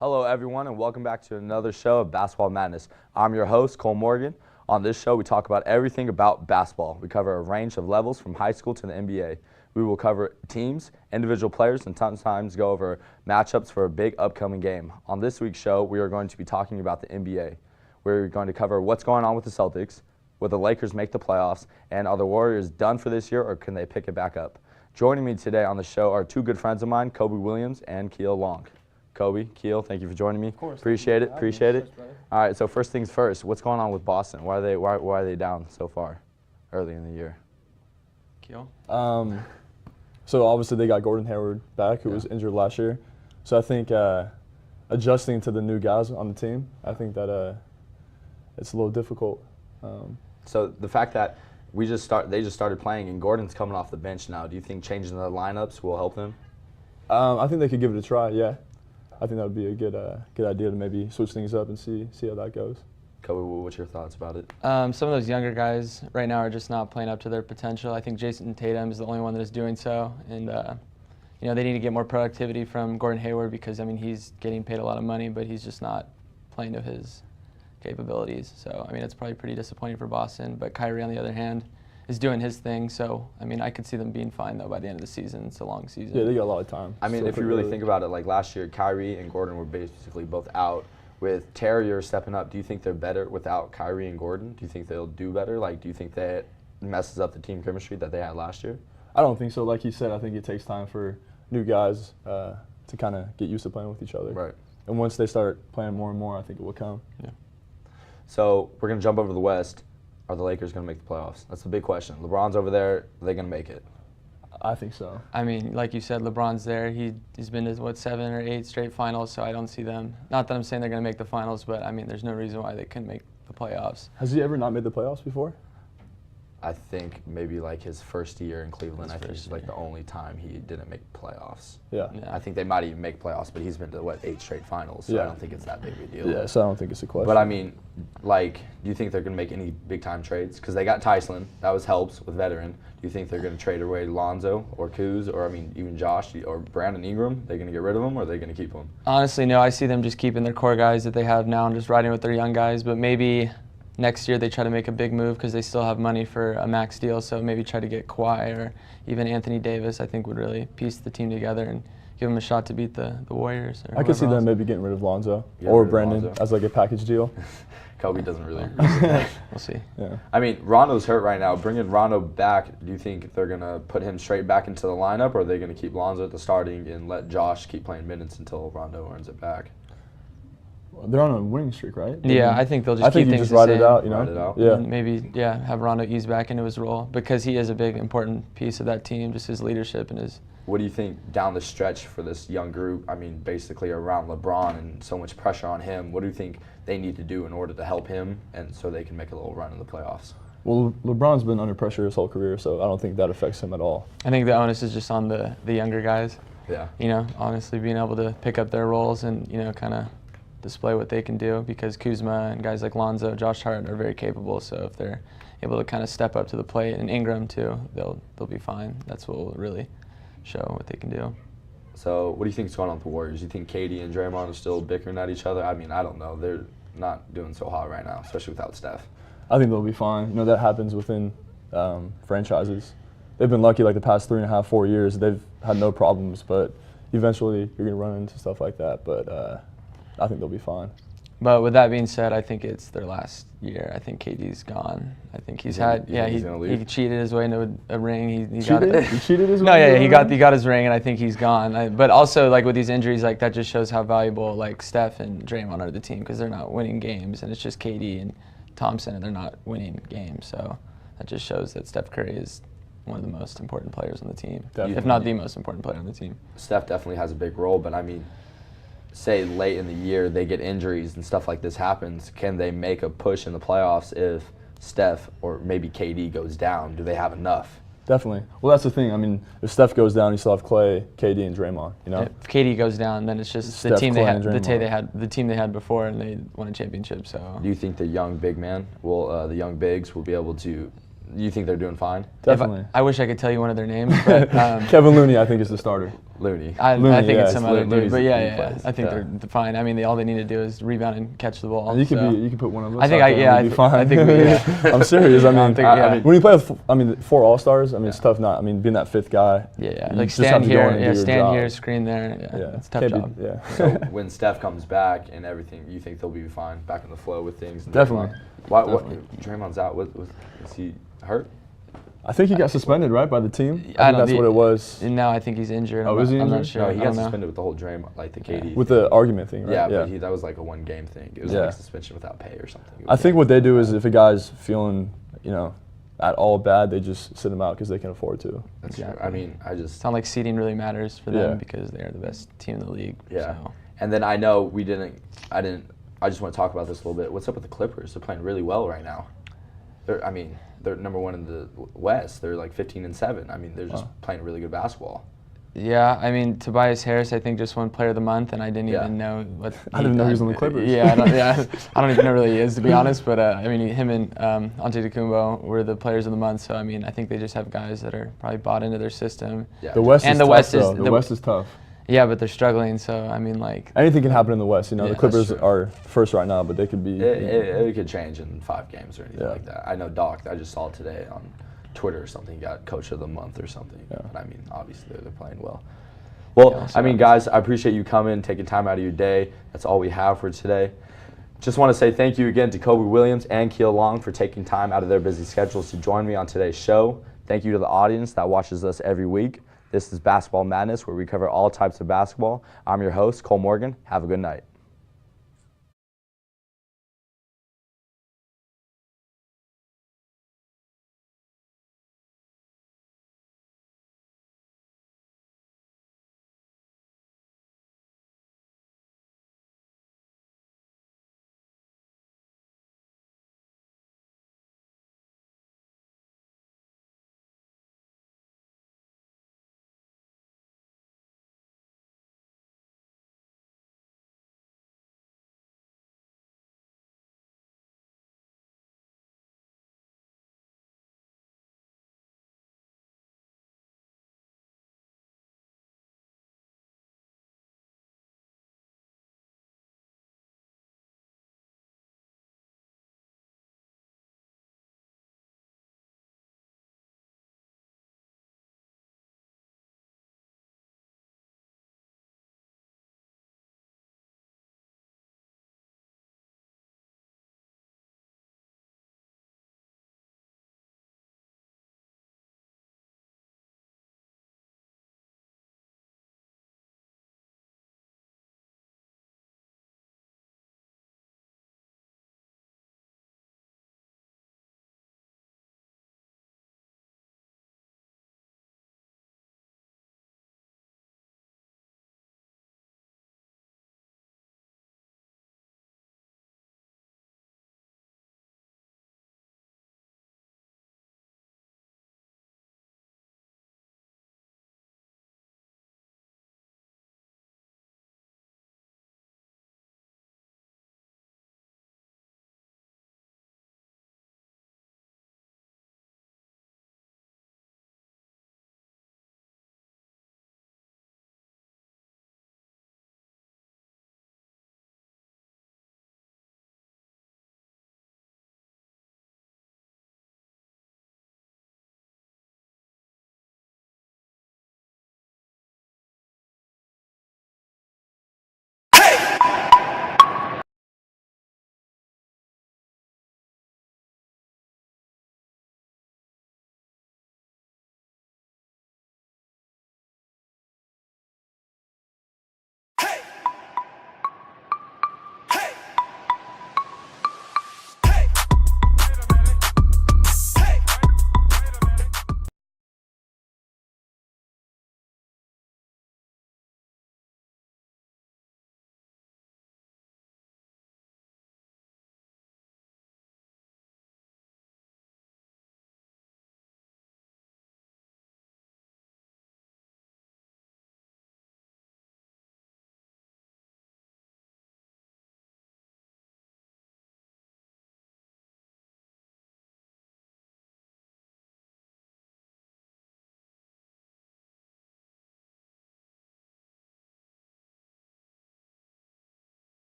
Speaker 11: Hello, everyone, and welcome back to another show of Basketball Madness. I'm your host, Cole Morgan. On this show, we talk about everything about basketball. We cover a range of levels from high school to the NBA. We will cover teams, individual players, and sometimes go over matchups for a big upcoming game. On this week's show, we are going to be talking about the NBA. We're going to cover what's going on with the Celtics, will the Lakers make the playoffs, and are the Warriors done for this year, or can they pick it back up? Joining me today on the show are two good friends of mine, Kobe Williams and Keel Long. Kobe, Keel, thank you for joining me. Of course. Appreciate it. All right, so first things first, what's going on with Boston? Why are they down so far early in the year?
Speaker 10: Keel?
Speaker 13: So obviously they got Gordon Hayward back, who was injured last year. So I think adjusting to the new guys on the team, I think that it's a little difficult.
Speaker 11: So the fact that they just started playing and Gordon's coming off the bench now, do you think changing the lineups will help them?
Speaker 13: I think they could give it a try. Yeah, I think that would be a good idea to maybe switch things up and see how that goes.
Speaker 11: Kobe, what's your thoughts about it?
Speaker 10: Some of those younger guys right now are just not playing up to their potential. I think Jason Tatum is the only one that is doing so, and they need to get more productivity from Gordon Hayward because he's getting paid a lot of money, but he's just not playing to his capabilities. So it's probably pretty disappointing for Boston. But Kyrie, on the other hand, is doing his thing. So I could see them being fine though by the end of the season. It's a long season.
Speaker 13: Yeah, they got a lot of time.
Speaker 11: If you really think about it, like last year, Kyrie and Gordon were basically both out. With Terrier stepping up, do you think they're better without Kyrie and Gordon? Do you think they'll do better? Like, do you think that messes up the team chemistry that they had last year?
Speaker 13: I don't think so. Like he said, I think it takes time for new guys to kind of get used to playing with each other.
Speaker 11: Right.
Speaker 13: And once they start playing more and more, I think it will come.
Speaker 10: Yeah.
Speaker 11: So we're going to jump over to the West. Are the Lakers going to make the playoffs? That's the big question. LeBron's over there. Are they going to make it?
Speaker 13: I think so.
Speaker 14: I mean, like you said, LeBron's there. He's been to, 7 or 8 straight finals, so I don't see them. Not that I'm saying they're going to make the finals, but, I mean, there's no reason why they couldn't make the playoffs.
Speaker 13: Has he ever not made the playoffs before?
Speaker 11: I think maybe like his first year in Cleveland, I think it's like the only time he didn't make playoffs.
Speaker 13: Yeah.
Speaker 11: I think they might even make playoffs, but he's been to 8 straight finals, so I don't think it's that big of a deal.
Speaker 13: Yeah, so I don't think it's a question.
Speaker 11: But I mean, like, do you think they're going to make any big time trades? Because they got Tyson, that was helps with veteran. Do you think they're going to trade away Lonzo or Kuz or, I mean, even Josh or Brandon Ingram? They're going to get rid of them or are they going to keep them?
Speaker 14: Honestly, no. I see them just keeping their core guys that they have now and just riding with their young guys. But maybe next year they try to make a big move because they still have money for a max deal. So maybe try to get Kawhi or even Anthony Davis, I think would really piece the team together and give them a shot to beat the Warriors.
Speaker 13: I could see them maybe getting rid of Lonzo or Brandon as like a package deal.
Speaker 11: Kobe doesn't really.
Speaker 14: We'll see.
Speaker 13: Yeah.
Speaker 11: I mean, Rondo's hurt right now. Bringing Rondo back, do you think they're going to put him straight back into the lineup, or are they going to keep Lonzo at the starting and let Josh keep playing minutes until Rondo earns it back?
Speaker 13: They're on a winning streak, right?
Speaker 14: Yeah, I think they'll just keep things
Speaker 13: just
Speaker 14: the
Speaker 13: ride
Speaker 14: same.
Speaker 13: it out, you know?
Speaker 11: Ride it out.
Speaker 13: Yeah.
Speaker 14: And maybe, have Rondo ease back into his role because he is a big, important piece of that team, just his leadership and his...
Speaker 11: What do you think down the stretch for this young group? I mean, basically around LeBron and so much pressure on him. What do you think they need to do in order to help him and so they can make a little run in the playoffs?
Speaker 13: Well, LeBron's been under pressure his whole career, so I don't think that affects him at all.
Speaker 14: I think the onus is just on the younger guys.
Speaker 11: Yeah.
Speaker 14: You know, honestly, being able to pick up their roles and, you know, kind of display what they can do because Kuzma and guys like Lonzo, Josh Hart are very capable. So if they're able to kind of step up to the plate, and Ingram too, they'll be fine. That's what will really show what they can do.
Speaker 11: So what do you think is going on with the Warriors? You think KD and Draymond are still bickering at each other? I mean, I don't know. They're not doing so hot right now, especially without Steph.
Speaker 13: I think they'll be fine. You know, that happens within franchises. They've been lucky like the past 3.5, 4 years. They've had no problems, but eventually you're going to run into stuff like that. But I think they'll be fine.
Speaker 14: But with that being said, I think it's their last year. I think KD's gone. I think he cheated his way into a ring. He got it.
Speaker 13: He cheated his way.
Speaker 14: No, yeah, he got his ring, and I think he's gone. But also, like with these injuries, like that just shows how valuable like Steph and Draymond are to the team because they're not winning games, and it's just KD and Thompson, and they're not winning games. So that just shows that Steph Curry is one of the most important players on the team, if not the most important player on the team.
Speaker 11: Steph definitely has a big role, but I mean, say late in the year they get injuries and stuff like this happens, can they make a push in the playoffs if Steph or maybe KD goes down? Do they have enough?
Speaker 13: Definitely. Well, that's the thing. I mean, if Steph goes down, you still have Clay, KD, and Draymond. You know,
Speaker 14: if KD goes down, then it's just
Speaker 13: Steph,
Speaker 14: the team
Speaker 13: Clay,
Speaker 14: they
Speaker 13: and
Speaker 14: had,
Speaker 13: Draymond.
Speaker 14: the team they had before, and they won a championship. So,
Speaker 11: Do you think the young big man will, the young bigs will be able to? You think they're doing fine?
Speaker 13: Definitely.
Speaker 14: I wish I could tell you one of their names, but
Speaker 13: Kevin Looney, I think, is the starter.
Speaker 11: Looney.
Speaker 14: I think
Speaker 13: yeah,
Speaker 14: it's some other dude, but
Speaker 11: Looney's
Speaker 14: yeah. I think they're fine. I mean, all they need to do is rebound and catch the ball.
Speaker 13: And you can put one of us.
Speaker 14: I think
Speaker 13: out there and we'll be fine.
Speaker 14: I think
Speaker 13: I'm serious. I mean,
Speaker 14: think,
Speaker 13: when you play with 4 All-Stars, I mean, it's tough. Not. I mean, being that 5th guy.
Speaker 14: Yeah.
Speaker 13: You
Speaker 14: Like
Speaker 13: just have
Speaker 14: stand
Speaker 13: to go in and
Speaker 14: here,
Speaker 13: do your
Speaker 14: stand
Speaker 13: job.
Speaker 14: here, screen there. Yeah, it's a tough job.
Speaker 11: So when Steph comes back and everything, you think they'll be fine, back in the flow with things? And
Speaker 13: Definitely.
Speaker 11: What? Draymond's out. Is he hurt?
Speaker 13: I think he got suspended, right, by the team. I think that's what it was.
Speaker 14: And now I think he's injured.
Speaker 13: Oh, is he injured?
Speaker 14: I'm not sure.
Speaker 11: No, he got suspended with the whole Draymond, like the KD.
Speaker 13: With the argument thing, right?
Speaker 11: Yeah, but that was like a 1-game thing. It was like suspension without pay or something.
Speaker 13: I think what they do is if a guy's feeling, you know, at all bad, they just sit him out because they can afford to.
Speaker 11: That's true. I mean,
Speaker 14: It's not like seeding really matters for them because they're the best team in the league.
Speaker 11: Yeah.
Speaker 14: So.
Speaker 11: And then I know I just want to talk about this a little bit. What's up with the Clippers? They're playing really well right now. They're number 1 in the West. They're like 15-7. I mean, they're just playing really good basketball.
Speaker 14: Yeah, I mean, Tobias Harris, I think, just won Player of the Month, and I didn't even know what.
Speaker 13: I didn't know he was on the Clippers.
Speaker 14: I don't even know who he is, to be honest. But I mean, him and Antetokounmpo were the Players of the Month. So I mean, I think they just have guys that are probably bought into their system.
Speaker 11: Yeah.
Speaker 13: The West is tough. The West is tough.
Speaker 14: Yeah, but they're struggling. So I mean, like
Speaker 13: anything can happen in the West. You know,
Speaker 14: Yeah,
Speaker 13: the Clippers are first right now, but they could be.
Speaker 11: It could change in 5 games or anything like that. I know Doc. I just saw today on Twitter or something. He got Coach of the Month or something.
Speaker 13: Yeah.
Speaker 11: But I mean, obviously they're playing well. Well, I mean, guys, I appreciate you coming, taking time out of your day. That's all we have for today. Just want to say thank you again to Kobe Williams and Keel Long for taking time out of their busy schedules to join me on today's show. Thank you to the audience that watches us every week. This is Basketball Madness, where we cover all types of basketball. I'm your host, Cole Morgan. Have a good night.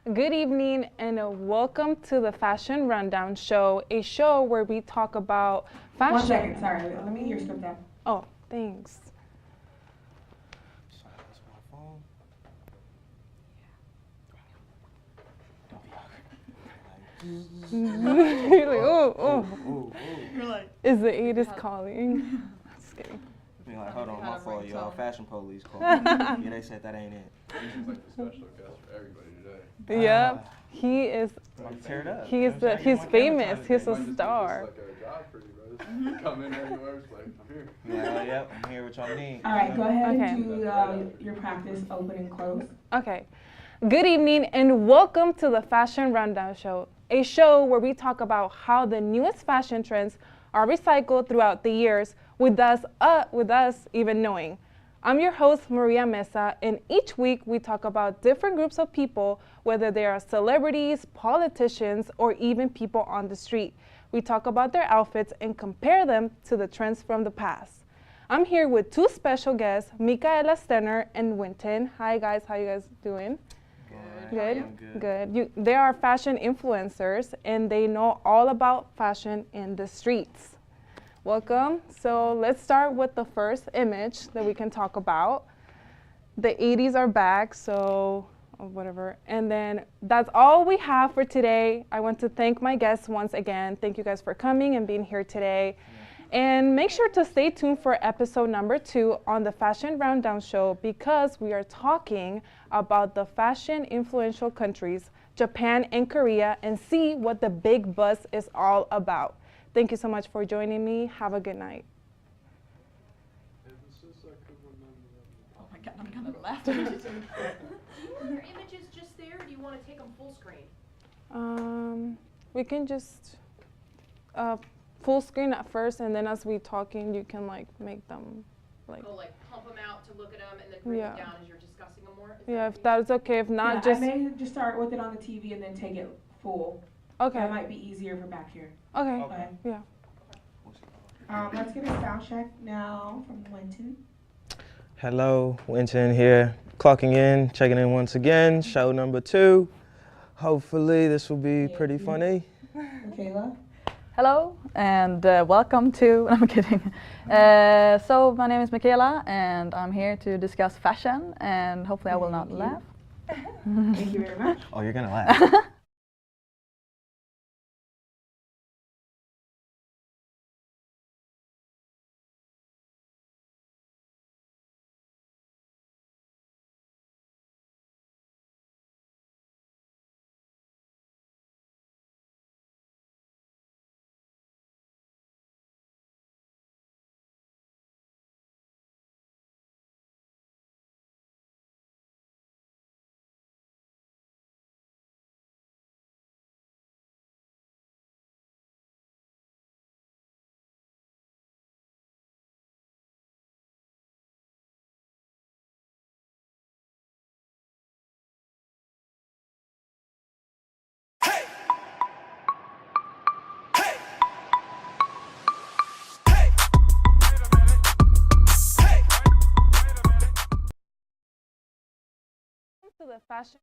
Speaker 1: Good evening and welcome to the Fashion Rundown Show, a show where we talk about fashion.
Speaker 8: 1 second, sorry. Let me hear script down.
Speaker 1: Oh, thanks. You're like, oh.
Speaker 3: You're like,
Speaker 1: is the aid is calling? Just kidding.
Speaker 3: be like, hold on, my fault, y'all. Fashion police called. Yeah, they said that ain't it.
Speaker 15: He's like the special guest for everybody today.
Speaker 1: Yep, he is.
Speaker 3: Tear it up.
Speaker 1: He's famous. He's a star.
Speaker 15: It's like a job for you, bro. Just come in anywhere, it's like, I'm here.
Speaker 3: Yeah, yep, I'm here with y'all need.
Speaker 8: All right, go ahead
Speaker 1: Okay.
Speaker 8: and do your practice open and close.
Speaker 1: Okay. Good evening and welcome to the Fashion Rundown Show, a show where we talk about how the newest fashion trends are recycled throughout the years with us even knowing. I'm your host, Maria Mesa, and each week we talk about different groups of people, whether they are celebrities, politicians, or even people on the street. We talk about their outfits and compare them to the trends from the past. I'm here with two special guests, Micaela Stenner and Winton. Hi guys, how you guys doing? Good. Good. They are fashion influencers and they know all about fashion in the streets. Welcome. So let's start with the first image that we can talk about. The 80s are back, so whatever. And then that's all we have for today. I want to thank my guests once again. Thank you guys for coming and being here today. And make sure to stay tuned for episode number 2 on the Fashion Rundown Show because we are talking about the fashion influential countries, Japan and Korea, and see what the big buzz is all about. Thank you so much for joining me. Have a good night.
Speaker 12: Oh my God, I'm gonna laugh. Are your images just there, or do you want to take them full screen?
Speaker 1: We can just full screen at first, and then as we talking, you can like make them like.
Speaker 12: Oh, like pump them out to look at them, and then bring them down as you're discussing them more.
Speaker 1: Yeah, if that's okay. If not, just.
Speaker 8: I may just start with it on the TV and then take it full.
Speaker 1: Okay.
Speaker 8: That might be easier for back here.
Speaker 1: Okay.
Speaker 8: Okay.
Speaker 1: Yeah.
Speaker 8: Let's get a sound check now from Winton.
Speaker 3: Hello, Winton here, clocking in, checking in once again, show number 2. Hopefully this will be pretty funny.
Speaker 8: Michaela.
Speaker 16: Hello and welcome to, I'm kidding. So my name is Michaela and I'm here to discuss fashion and hopefully I will not laugh.
Speaker 8: Thank you very much.
Speaker 3: Oh, you're gonna laugh.
Speaker 1: To the fashion.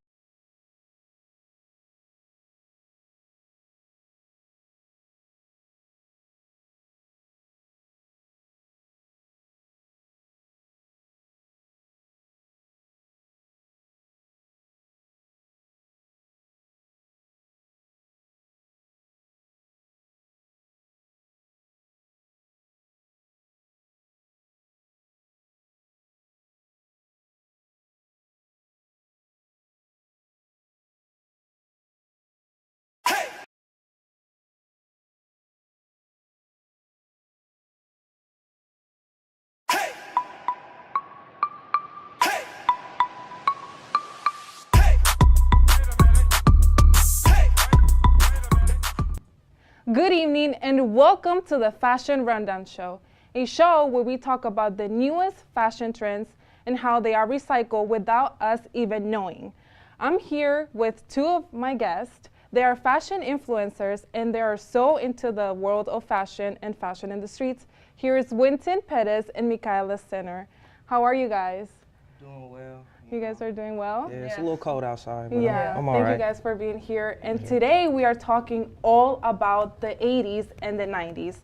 Speaker 1: Good evening and welcome to the Fashion Rundown Show, a show where we talk about the newest fashion trends and how they are recycled without us even knowing. I'm here with 2 of my guests. They are fashion influencers and they are so into the world of fashion and fashion in the streets. Here is Winton Perez and Micaela Stenner. How are you guys?
Speaker 3: Doing well.
Speaker 17: You guys are doing well?
Speaker 3: Yeah, it's a little cold outside, but
Speaker 17: Yeah,
Speaker 3: I'm all
Speaker 17: thank
Speaker 3: right.
Speaker 17: you guys for being here. And today we are talking all about the 80s and the 90s.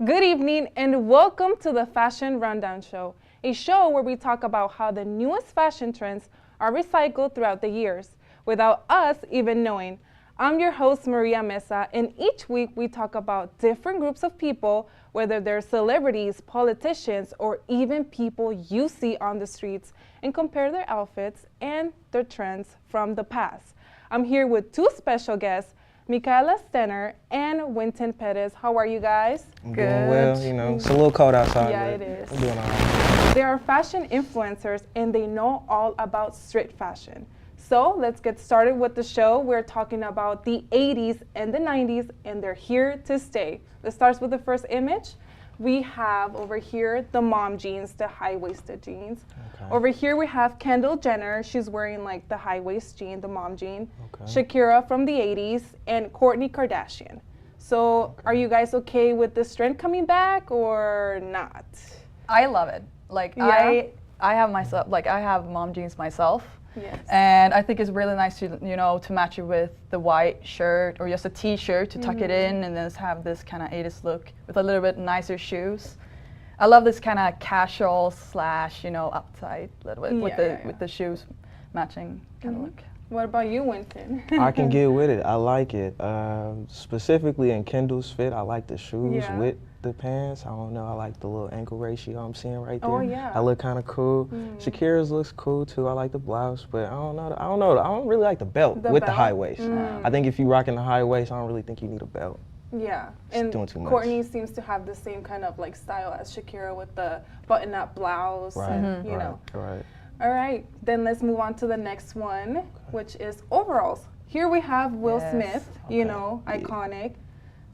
Speaker 17: Good evening and welcome to the Fashion Rundown Show, a show where we talk about how the newest fashion trends are recycled throughout the years without us even knowing. I'm your host, Maria Mesa, and each week we talk about different groups of people, whether they're celebrities, politicians, or even people you see on the streets, and compare their outfits and their trends from the past. I'm here with two special guests, Micaela Stenner and Winton Perez. How are you guys?
Speaker 3: I'm doing well, you know, it's a little cold outside.
Speaker 17: Yeah,
Speaker 3: but
Speaker 17: it is.
Speaker 3: I'm doing all right.
Speaker 17: They are fashion influencers and they know all about street fashion. So let's get started with the show. We're talking about the 80s and the 90s and they're here to stay. Let's start with the first image. We have over here the mom jeans, the high-waisted jeans. Okay. Over here we have Kendall Jenner. She's wearing like the high-waist jean, the mom jean. Okay. Shakira from the 80s and Kourtney Kardashian. So are you guys okay with this trend coming back or not?
Speaker 16: I love it. Like I have myself, like I have mom jeans myself.
Speaker 17: Yes.
Speaker 16: And I think it's really nice to, you know, to match it with the white shirt or just a t-shirt to tuck it in and then have this kind of 80s look with a little bit nicer shoes. I love this kind of casual / you know, uptight little bit with the shoes matching kind of look.
Speaker 17: What about you, Winton?
Speaker 3: I can get with it. I like it. Specifically in Kendall's fit, I like the shoes with the pants. I don't know. I like the little ankle ratio I'm seeing right there.
Speaker 17: Oh yeah.
Speaker 3: I look kind of cool. Shakira's looks cool too. I like the blouse, but I don't know. I don't really like the belt with the high waist. I think if you rocking the high waist, I don't really think you need a belt.
Speaker 17: Yeah,
Speaker 3: It's
Speaker 17: and
Speaker 3: doing too much.
Speaker 17: Kourtney seems to have the same kind of like style as Shakira with the button-up blouse, and, you know.
Speaker 3: Right.
Speaker 17: All right, then let's move on to the next one, which is overalls. Here we have Will Smith, you know, iconic,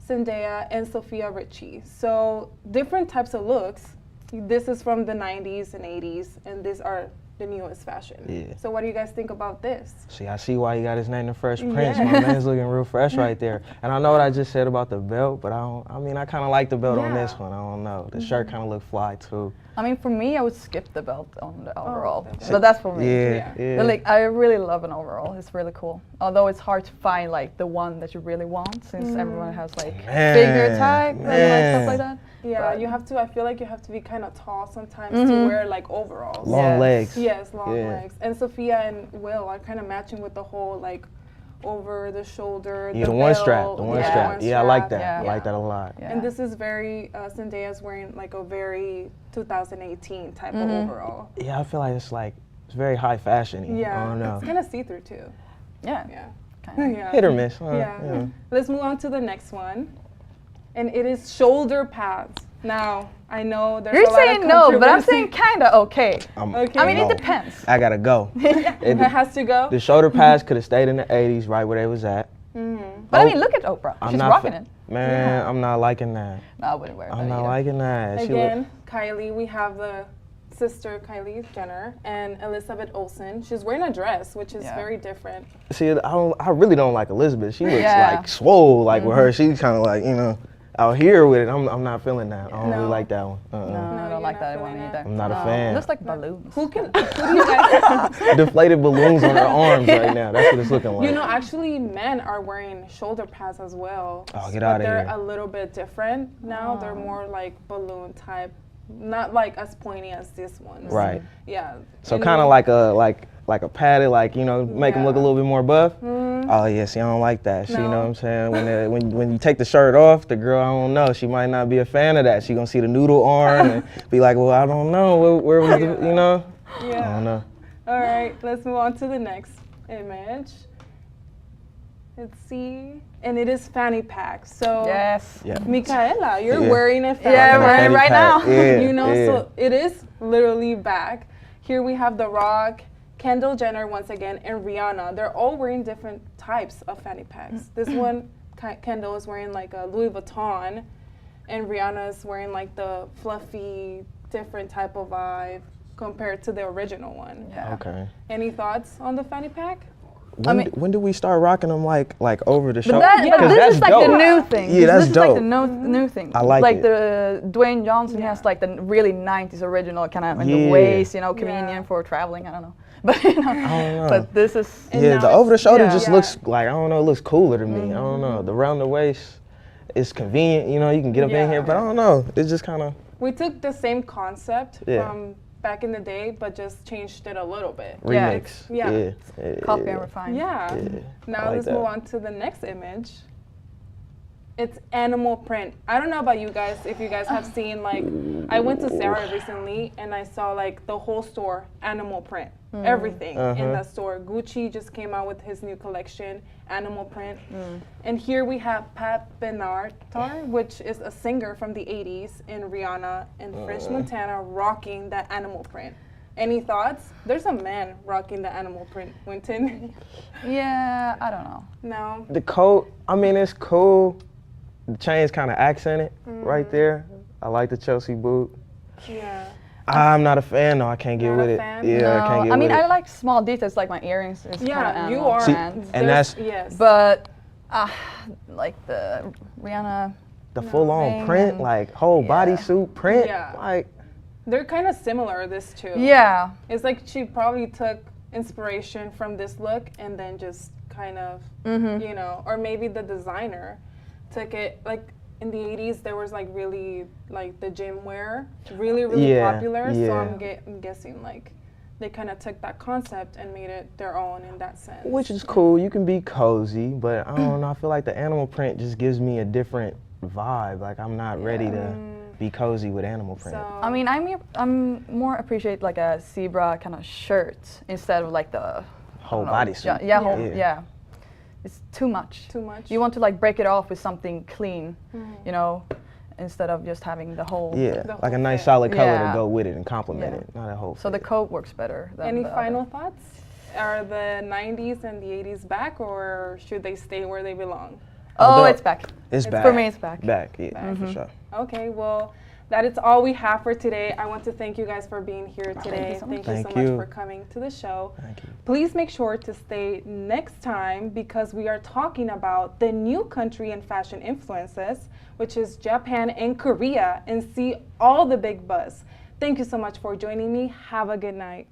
Speaker 17: Zendaya, and Sophia Richie. So different types of looks. This is from the 90s and 80s, and these are the newest fashion.
Speaker 3: Yeah.
Speaker 17: So what do you guys think about this?
Speaker 3: See, I see why he got his name the Fresh Prince. My man's looking real fresh right there. And I know what I just said about the belt, but I mean, I kind of like the belt on this one. I don't know. The shirt kind of looked fly too.
Speaker 16: I mean, for me, I would skip the belt on the overall, but that's for me.
Speaker 3: Yeah.
Speaker 16: But, like, I really love an overall. It's really cool. Although it's hard to find like the one that you really want, since everyone has like figure type and like stuff like that.
Speaker 17: Yeah, you have to. I feel like you have to be kind of tall sometimes to wear like overalls.
Speaker 3: Long legs.
Speaker 17: Yes, long legs. And Sophia and Will are kind of matching with the whole like over the shoulder.
Speaker 3: Yeah, the one strap. The one strap. Yeah, I like that.
Speaker 17: Yeah.
Speaker 3: I like that a lot.
Speaker 17: And this is very Zendaya's wearing like a very 2018 type of overall.
Speaker 3: Yeah, I feel like it's very high fashion-y.
Speaker 17: Yeah,
Speaker 3: I don't know.
Speaker 17: it's kind of see-through too.
Speaker 16: Yeah.
Speaker 17: Yeah.
Speaker 3: Hit or miss.
Speaker 17: Yeah. Let's move on to the next one. And it is shoulder pads. Now, I know there's
Speaker 16: You're
Speaker 17: a lot of
Speaker 16: saying no, but I'm
Speaker 17: controversy.
Speaker 16: saying kind of okay.
Speaker 17: Okay.
Speaker 16: I mean, it depends.
Speaker 3: I gotta go.
Speaker 17: It has to go.
Speaker 3: The shoulder pads could have stayed in the 80s, right where they was at.
Speaker 16: But I mean, look at Oprah. She's rocking it.
Speaker 3: Man, I'm not liking that.
Speaker 16: No, I wouldn't wear that
Speaker 3: I'm not
Speaker 16: either.
Speaker 3: liking that.
Speaker 17: Again, Kylie, we have the sister Kylie Jenner and Elizabeth Olsen. She's wearing a dress, which is very different.
Speaker 3: See, I really don't like Elizabeth. She looks like swole, like with her. She's kind of like, you know, out here with it. I'm not feeling that. I don't really like that one.
Speaker 16: No, I don't like that one either.
Speaker 3: I'm not a fan.
Speaker 16: It looks like balloons.
Speaker 17: Who do you guys?
Speaker 3: Deflated balloons on her arms right now. That's what it's looking like.
Speaker 17: You know, actually, men are wearing shoulder pads as well.
Speaker 3: Oh, get
Speaker 17: but
Speaker 3: out of
Speaker 17: they're
Speaker 3: here.
Speaker 17: a little bit different now. They're more like balloon type not like as pointy as this one.
Speaker 3: Right.
Speaker 17: Yeah.
Speaker 3: So
Speaker 17: And
Speaker 3: kind of
Speaker 17: then-
Speaker 3: like a padded, like, you know, make them look a little bit more buff.
Speaker 17: Mhm.
Speaker 3: Oh yeah, see, I don't like that. She, you know
Speaker 17: No.
Speaker 3: what I'm saying? When you take the shirt off, the girl, I don't know, she might not be a fan of that. She gonna see the noodle arm and be like, well, I don't know, where was the, you know? I
Speaker 17: Yeah.
Speaker 3: don't know.
Speaker 17: All right, let's move on to the next image. Let's see. And it is fanny pack. So,
Speaker 16: Yes.
Speaker 3: Yeah.
Speaker 17: Micaela, you're
Speaker 3: Yeah.
Speaker 17: wearing a fanny
Speaker 16: Yeah,
Speaker 17: pack.
Speaker 16: I'm wearing it right now.
Speaker 3: Yeah,
Speaker 17: You know,
Speaker 3: yeah.
Speaker 17: so it is literally back. Here we have The Rock, Kendall Jenner once again, and Rihanna. They're all wearing different types of fanny packs. This one, Kendall is wearing like a Louis Vuitton, and Rihanna is wearing like the fluffy, different type of vibe compared to the original one.
Speaker 16: Yeah.
Speaker 3: Okay.
Speaker 17: Any thoughts on the fanny pack?
Speaker 3: When do we start rocking them like over the shoulder?
Speaker 16: But this is like the new thing.
Speaker 3: Yeah, that's
Speaker 16: this is
Speaker 3: dope.
Speaker 16: like the new thing.
Speaker 3: I like
Speaker 16: like
Speaker 3: it.
Speaker 16: the Dwayne Johnson has like the really 90s original kind of in
Speaker 3: Yeah.
Speaker 16: the waist, you know, convenient for traveling. I don't know. But you know,
Speaker 3: I don't know.
Speaker 16: but this is
Speaker 3: Yeah, the over the shoulder
Speaker 16: yeah.
Speaker 3: just looks like, I don't know, it looks cooler to me. I don't know. The round the waist, it's convenient, you know, you can get up in here, but I don't know. It's just kind of
Speaker 17: We took the same concept
Speaker 3: Yeah.
Speaker 17: from back in the day, but just changed it a little bit.
Speaker 3: remix.
Speaker 17: Yeah.
Speaker 16: Copy and refine.
Speaker 17: Yeah.
Speaker 3: Yeah.
Speaker 17: Now
Speaker 3: I like
Speaker 17: let's
Speaker 3: that.
Speaker 17: move on to the next image. It's animal print. I don't know about you guys, if you guys have seen, like, I went to Sarah recently and I saw like the whole store animal print. Everything in that store. Gucci just came out with his new collection, animal print. And here we have Pat Benatar, which is a singer from the 80s, and Rihanna and French Montana rocking that animal print. Any thoughts? There's a man rocking the animal print, Winton.
Speaker 16: Yeah, I don't know.
Speaker 17: No.
Speaker 3: The coat, I mean, it's cool. The chain's kind of accented right there. I like the Chelsea boot.
Speaker 17: Yeah.
Speaker 3: I'm not a fan though. I can't get
Speaker 17: Not
Speaker 3: with
Speaker 17: a
Speaker 3: it.
Speaker 17: fan?
Speaker 3: Yeah, I can't get
Speaker 16: I mean,
Speaker 3: with
Speaker 16: I
Speaker 3: it.
Speaker 16: like small details like my earrings. Is
Speaker 17: Yeah,
Speaker 16: kinda
Speaker 17: you
Speaker 16: animal
Speaker 17: are.
Speaker 3: See,
Speaker 16: print.
Speaker 3: and that's
Speaker 17: Yes.
Speaker 16: But like the Rihanna.
Speaker 3: the full-on
Speaker 16: ring
Speaker 3: print,
Speaker 16: and-
Speaker 3: like whole bodysuit print.
Speaker 17: Yeah.
Speaker 3: Like,
Speaker 17: They're kind of similar, this two.
Speaker 16: Yeah.
Speaker 17: It's like she probably took inspiration from this look and then just kind of, you know, or maybe the designer took it, like in the 80s, there was like really, like the gym wear, really, really
Speaker 3: Yeah,
Speaker 17: popular. So
Speaker 3: yeah.
Speaker 17: I'm guessing like they kind of took that concept and made it their own in that sense.
Speaker 3: which is cool. You can be cozy, but I don't know. I feel like the animal print just gives me a different vibe. Like I'm not ready to be cozy with animal print.
Speaker 16: I mean, I'm more appreciate like a zebra kind of shirt instead of like the
Speaker 3: Whole
Speaker 16: I don't know,
Speaker 3: bodysuit.
Speaker 16: Yeah, yeah. It's too much.
Speaker 17: Too much.
Speaker 16: You want to like break it off with something clean, you know, instead of just having the whole.
Speaker 3: Yeah, like a nice solid color
Speaker 16: Yeah.
Speaker 3: to go with it and complement
Speaker 16: Yeah.
Speaker 3: it, not a whole.
Speaker 16: So the coat works better than
Speaker 17: Any
Speaker 16: the other.
Speaker 17: final thoughts? Are the 90s and the 80s back, or should they stay where they belong?
Speaker 16: Oh, it's back.
Speaker 3: It's back.
Speaker 16: For me, it's back.
Speaker 3: Back, yeah, for sure.
Speaker 17: Okay, well, that is all we have for today. I want to thank you guys for being here today.
Speaker 16: so much.
Speaker 17: Thank you so
Speaker 3: Thank
Speaker 17: much
Speaker 3: you.
Speaker 17: for coming to the show.
Speaker 3: Thank you.
Speaker 17: Please make sure to stay next time because we are talking about the new country and fashion influences, which is Japan and Korea, and see all the big buzz. Thank you so much for joining me. Have a good night.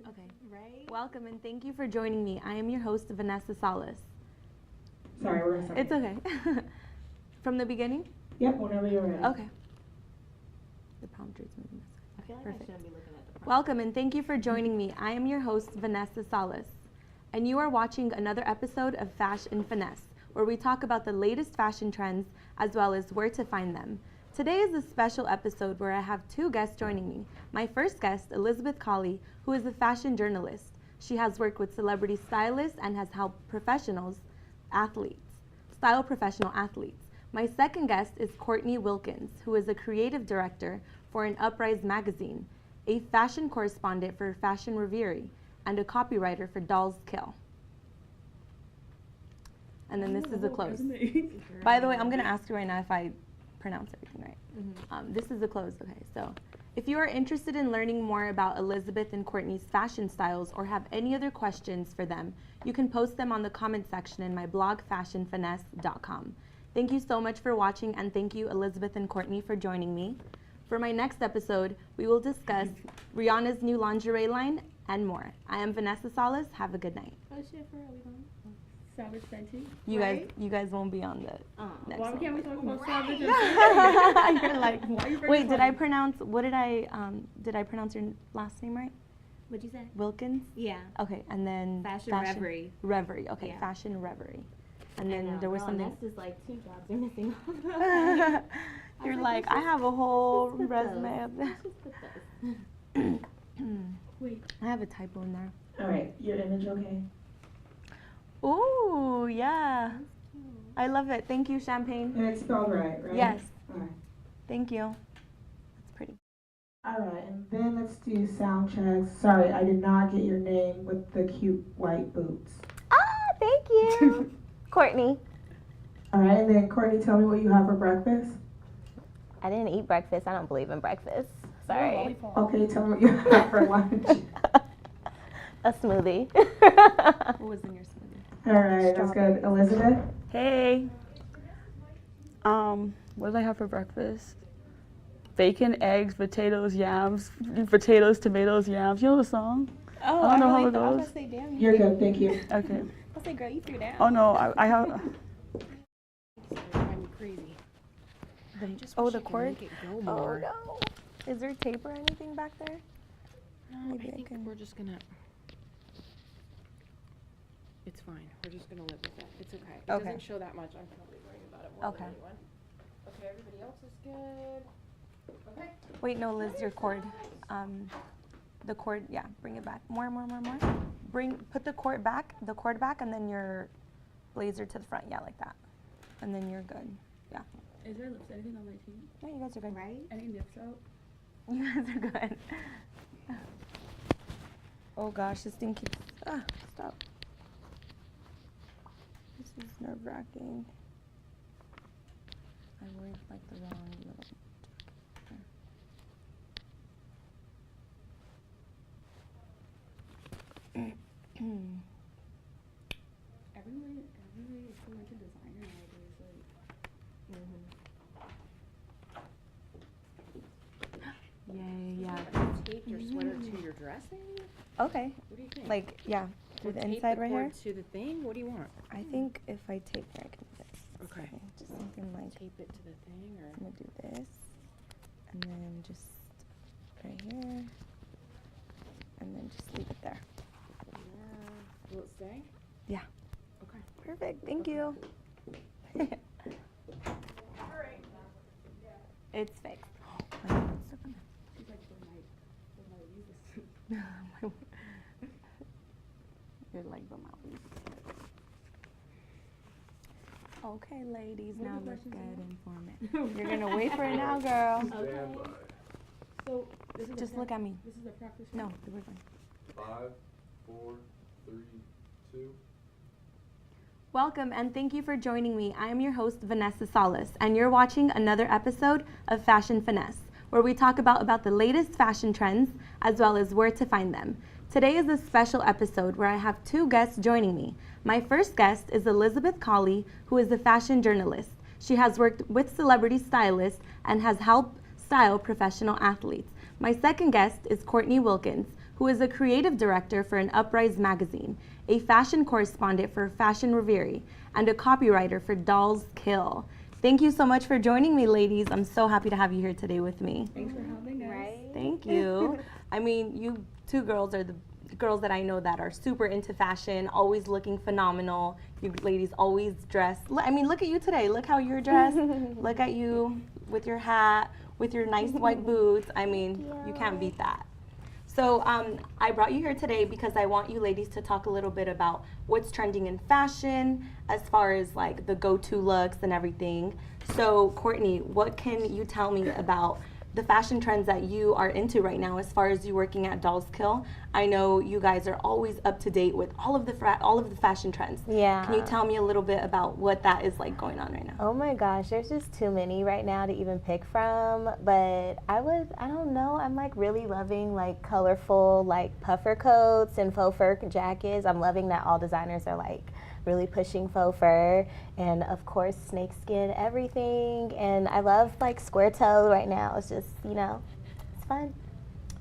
Speaker 18: Okay. Right. Welcome and thank you for joining me. I am your host, Vanessa Salas.
Speaker 8: Sorry, we're gonna start.
Speaker 18: It's okay. From the beginning?
Speaker 8: Yep, whenever you're ready.
Speaker 18: Okay. The prompter is moving this way.
Speaker 12: I feel like
Speaker 18: Perfect.
Speaker 12: I shouldn't be looking at the front.
Speaker 18: Welcome and thank you for joining me. I am your host, Vanessa Salas, and you are watching another episode of Fashion Finesse, where we talk about the latest fashion trends as well as where to find them. Today is a special episode where I have two guests joining me. My first guest, Elizabeth Colley, who is a fashion journalist. She has worked with celebrity stylists and has helped style professional athletes. My second guest is Courtney Wilkins, who is a creative director for an Uprise magazine, a fashion correspondent for Fashion Reverie, and a copywriter for Dolls Kill. And then this is a close. By the way, I'm going to ask you right now if I pronounce everything right. This is a close, okay. So if you are interested in learning more about Elizabeth and Courtney's fashion styles or have any other questions for them, you can post them on the comment section in my blog, fashionfinesse.com. Thank you so much for watching, and thank you, Elizabeth and Courtney, for joining me. For my next episode, we will discuss Rihanna's new lingerie line and more. I am Vanessa Salas. Have a good night.
Speaker 12: Oh shit, for real, we going? Savage Fenty?
Speaker 18: You guys won't be on the next
Speaker 12: Why
Speaker 18: one.
Speaker 12: can't we talk about Savage?
Speaker 18: You're like,
Speaker 12: why you
Speaker 18: wait, did I pronounce your last name right?
Speaker 12: What'd you say?
Speaker 18: Wilkins?
Speaker 12: Yeah.
Speaker 18: Okay, and then
Speaker 12: Fashion Reverie.
Speaker 18: Reverie, okay,
Speaker 12: Yeah.
Speaker 18: Fashion Reverie. And then there was something.
Speaker 12: That's just like 2 jobs are missing off.
Speaker 18: You're like, I have a whole resume of that.
Speaker 12: Wait.
Speaker 18: I have a typo in there.
Speaker 8: All right, your image okay?
Speaker 18: Ooh, yeah. I love it. Thank you, Champagne.
Speaker 8: And it's spelled right?
Speaker 18: Yes.
Speaker 8: All right.
Speaker 18: Thank you. That's pretty.
Speaker 8: All right, and then let's do sound checks. Sorry, I did not get your name with the cute white boots.
Speaker 18: Thank you. Courtney.
Speaker 8: All right, and then Courtney, tell me what you have for breakfast.
Speaker 19: I didn't eat breakfast. I don't believe in breakfast. Sorry.
Speaker 8: Okay, tell me what you have for lunch.
Speaker 19: A smoothie.
Speaker 18: What was in your smoothie?
Speaker 8: All right, that's good. Elizabeth?
Speaker 20: Hey. What did I have for breakfast? Bacon, eggs, potatoes, yams, potatoes, tomatoes, yams. You know the song?
Speaker 12: Oh,
Speaker 20: I don't know how
Speaker 12: really
Speaker 20: it
Speaker 12: thought I was
Speaker 20: goes.
Speaker 12: gonna say, damn.
Speaker 8: You're good, thank you.
Speaker 20: Okay.
Speaker 12: I'll say, girl, you threw down.
Speaker 20: Oh no, I have.
Speaker 12: Driving me crazy.
Speaker 18: Oh, the cord?
Speaker 12: Go
Speaker 18: Oh
Speaker 12: more.
Speaker 18: no. Is there tape or anything back there?
Speaker 12: No,
Speaker 18: Maybe
Speaker 12: I think we're just gonna. It's fine. We're just gonna live with it. It's okay. It
Speaker 18: Okay.
Speaker 12: doesn't show that much. I'm probably worrying about it more
Speaker 18: Okay.
Speaker 12: than anyone. Okay, everybody else is good. Okay.
Speaker 18: Wait, no, Liz, your cord. The cord, yeah, bring it back. More. Put the cord back, and then your blazer to the front. Yeah, like that. And then you're good. Yeah.
Speaker 8: Is there anything on my team?
Speaker 18: Yeah, you guys are good.
Speaker 12: Right?
Speaker 8: Any nips out?
Speaker 18: You guys are good. Oh gosh, this thing keeps. Stop. This is nerve-wracking. I worried like the wrong little.
Speaker 8: Everybody is so into designer nowadays. Like,
Speaker 18: Yay, yeah.
Speaker 12: Tape your sweater to your dressing?
Speaker 18: Okay.
Speaker 12: What do you think?
Speaker 18: Like, yeah, through
Speaker 12: Or
Speaker 18: the
Speaker 12: tape
Speaker 18: inside
Speaker 12: the
Speaker 18: right
Speaker 12: cord
Speaker 18: here.
Speaker 12: to the thing? What do you want?
Speaker 18: I think if I tape here, I can do this.
Speaker 12: Okay.
Speaker 18: Just something like.
Speaker 12: Tape it to the thing, or?
Speaker 18: I'm gonna do this, and then just right here, and then just leave it there.
Speaker 12: Yeah. Will it stay?
Speaker 18: Yeah.
Speaker 12: Okay.
Speaker 18: Perfect. Thank you. It's fixed.
Speaker 8: she's like, when I use this.
Speaker 18: You're like the mouth. Okay, ladies,
Speaker 8: What are
Speaker 18: now
Speaker 8: the
Speaker 18: let's
Speaker 8: questions
Speaker 18: get
Speaker 8: now?
Speaker 18: informant. You're gonna wait for it now, girl.
Speaker 8: Okay. So, this is
Speaker 18: Just
Speaker 8: the
Speaker 18: look at me.
Speaker 8: This is the practice.
Speaker 18: No, we're fine.
Speaker 15: 5, 4, 3, 2.
Speaker 18: Welcome and thank you for joining me. I am your host, Vanessa Salas, and you're watching another episode of Fashion Finesse, where we talk about the latest fashion trends as well as where to find them. Today is a special episode where I have two guests joining me. My first guest is Elizabeth Colley, who is a fashion journalist. She has worked with celebrity stylists and has helped style professional athletes. My second guest is Courtney Wilkins, who is a creative director for an Uprise magazine, a fashion correspondent for Fashion Reverie, and a copywriter for Dolls Kill. Thank you so much for joining me, ladies. I'm so happy to have you here today with me.
Speaker 19: Thanks for having us. Right?
Speaker 18: Thank you. I mean, you two girls are the girls that I know that are super into fashion, always looking phenomenal. You ladies always dress. I mean, look at you today. Look how you're dressed. Look at you with your hat, with your nice white boots. I mean, you can't beat that. So I brought you here today because I want you ladies to talk a little bit about what's trending in fashion as far as like the go-to looks and everything. So Courtney, what can you tell me about the fashion trends that you are into right now as far as you working at Dolls Kill? I know you guys are always up to date with all of the fashion trends.
Speaker 19: Yeah.
Speaker 18: Can you tell me a little bit about what that is like going on right now?
Speaker 19: Oh my gosh, there's just too many right now to even pick from. But I don't know, I'm like really loving like colorful like puffer coats and faux fur jackets. I'm loving that all designers are like really pushing faux fur, and of course snakeskin everything. And I love like square toe right now. It's just, you know, it's fun.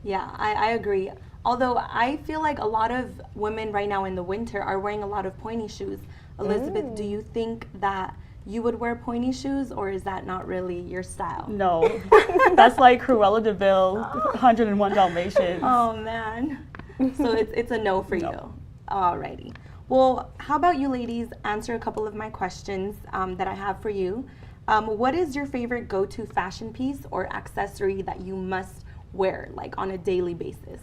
Speaker 18: Yeah, I agree. Although I feel like a lot of women right now in the winter are wearing a lot of pointy shoes. Elizabeth, do you think that you would wear pointy shoes, or is that not really your style?
Speaker 20: No, that's like Cruella de Vil, 101 Dalmatians.
Speaker 18: Oh man. So it's a no for you. Alrighty. Well, how about you ladies answer a couple of my questions that I have for you. What is your favorite go-to fashion piece or accessory that you must wear like on a daily basis?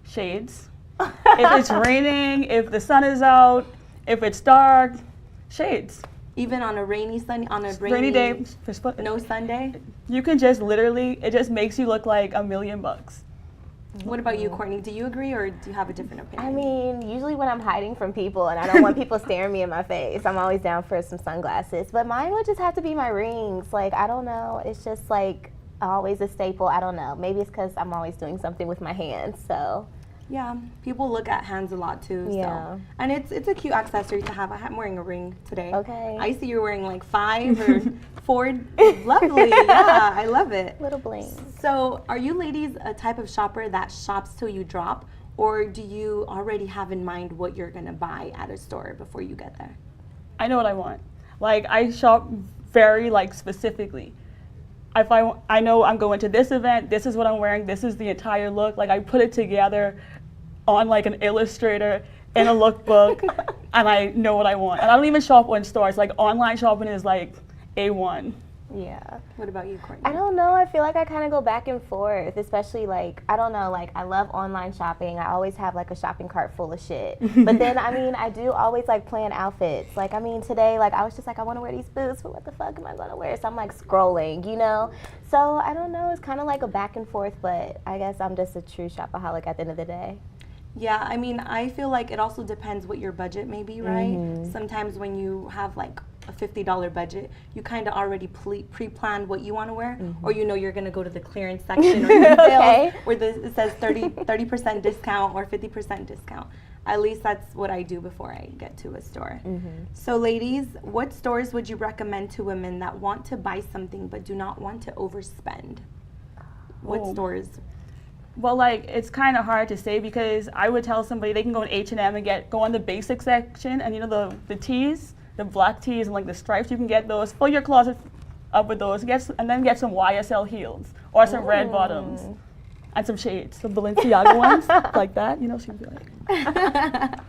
Speaker 20: Shades. If it's raining, if the sun is out, if it's dark, shades.
Speaker 18: Even on a rainy
Speaker 20: rainy day,
Speaker 18: no Sunday?
Speaker 20: You can just literally, it just makes you look like $1,000,000.
Speaker 18: What about you, Courtney? Do you agree, or do you have a different opinion?
Speaker 19: I mean, usually when I'm hiding from people and I don't want people staring me in my face, I'm always down for some sunglasses. But mine would just have to be my rings. Like, I don't know. It's just like always a staple. I don't know. Maybe it's because I'm always doing something with my hands. So.
Speaker 18: Yeah, people look at hands a lot too.
Speaker 19: Yeah.
Speaker 18: So. And it's a cute accessory to have. I'm wearing a ring today.
Speaker 19: Okay.
Speaker 18: I see you're wearing like 5 or 4. Lovely. Yeah, I love it.
Speaker 19: Little bling.
Speaker 18: So are you ladies a type of shopper that shops till you drop, or do you already have in mind what you're gonna buy at a store before you get there?
Speaker 20: I know what I want. Like, I shop very like specifically. If I know I'm going to this event, this is what I'm wearing, this is the entire look. Like, I put it together on like an Illustrator in a lookbook, and I know what I want. And I don't even shop in stores. Like, online shopping is like A1.
Speaker 19: Yeah.
Speaker 18: What about you, Courtney?
Speaker 19: I don't know. I feel like I kind of go back and forth, especially like, I don't know, like I love online shopping. I always have like a shopping cart full of shit. But then, I mean, I do always like plan outfits. Like, I mean, today, like I was just like, I want to wear these boots, but what the fuck am I going to wear? So I'm like scrolling, you know? So I don't know. It's kind of like a back and forth, but I guess I'm just a true shopaholic at the end of the day.
Speaker 18: Yeah, I mean, I feel like it also depends what your budget may be, right? Sometimes when you have like a $50 budget, you kind of already pre-planned what you want to wear, or you know you're going to go to the clearance section or the sales where it says 30% discount or 50% discount. At least that's what I do before I get to a store. So ladies, what stores would you recommend to women that want to buy something but do not want to overspend? What stores?
Speaker 20: Well, like, it's kind of hard to say, because I would tell somebody they can go in H&M and go on the basic section, and you know the tees, the black tees and like the stripes, you can get those. Fill your closet up with those, and then get some YSL heels or some red bottoms and some shades, some Balenciaga ones like that. You know, she'd be like.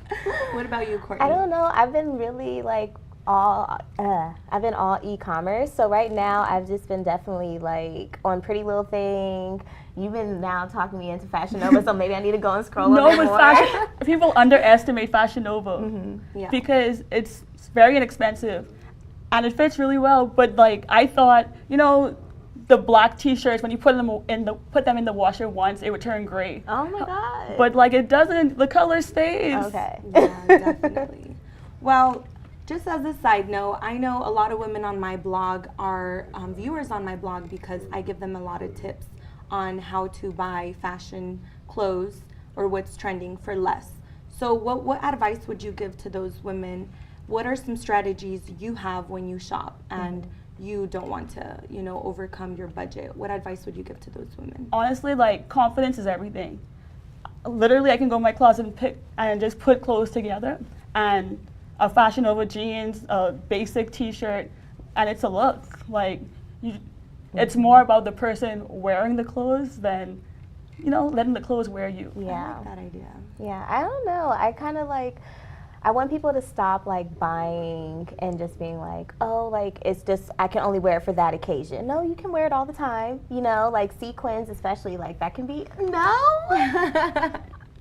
Speaker 18: What about you, Courtney?
Speaker 19: I don't know. I've been really like I've been all e-commerce. So right now I've just been definitely like on Pretty Little Thing. You've been now talking me into Fashion Nova, so maybe I need to go and scroll a bit more.
Speaker 20: People underestimate Fashion Nova because it's very inexpensive and it fits really well. But like, I thought, you know, the black t-shirts, when you put them in the washer once, it would turn gray.
Speaker 19: Oh my God.
Speaker 20: But like, it doesn't, the color stays.
Speaker 19: Okay.
Speaker 18: Yeah, definitely. Well, just as a side note, I know a lot of women on my blog are viewers on my blog because I give them a lot of tips on how to buy fashion clothes or what's trending for less. So what advice would you give to those women? What are some strategies you have when you shop and you don't want to, you know, overcome your budget? What advice would you give to those women?
Speaker 20: Honestly, like, confidence is everything. literally I can go in my closet and pick and just put clothes together, and a Fashion Nova jeans, a basic T-shirt, and it's a look. Like, it's more about the person wearing the clothes than, letting the clothes wear you.
Speaker 19: Yeah.
Speaker 18: I like that idea.
Speaker 19: Yeah, I don't know. I kind of like, I want people to stop like buying and just being like, oh, like it's just, I can only wear it for that occasion. No, you can wear it all the time. Like sequins, especially, like that can be, no.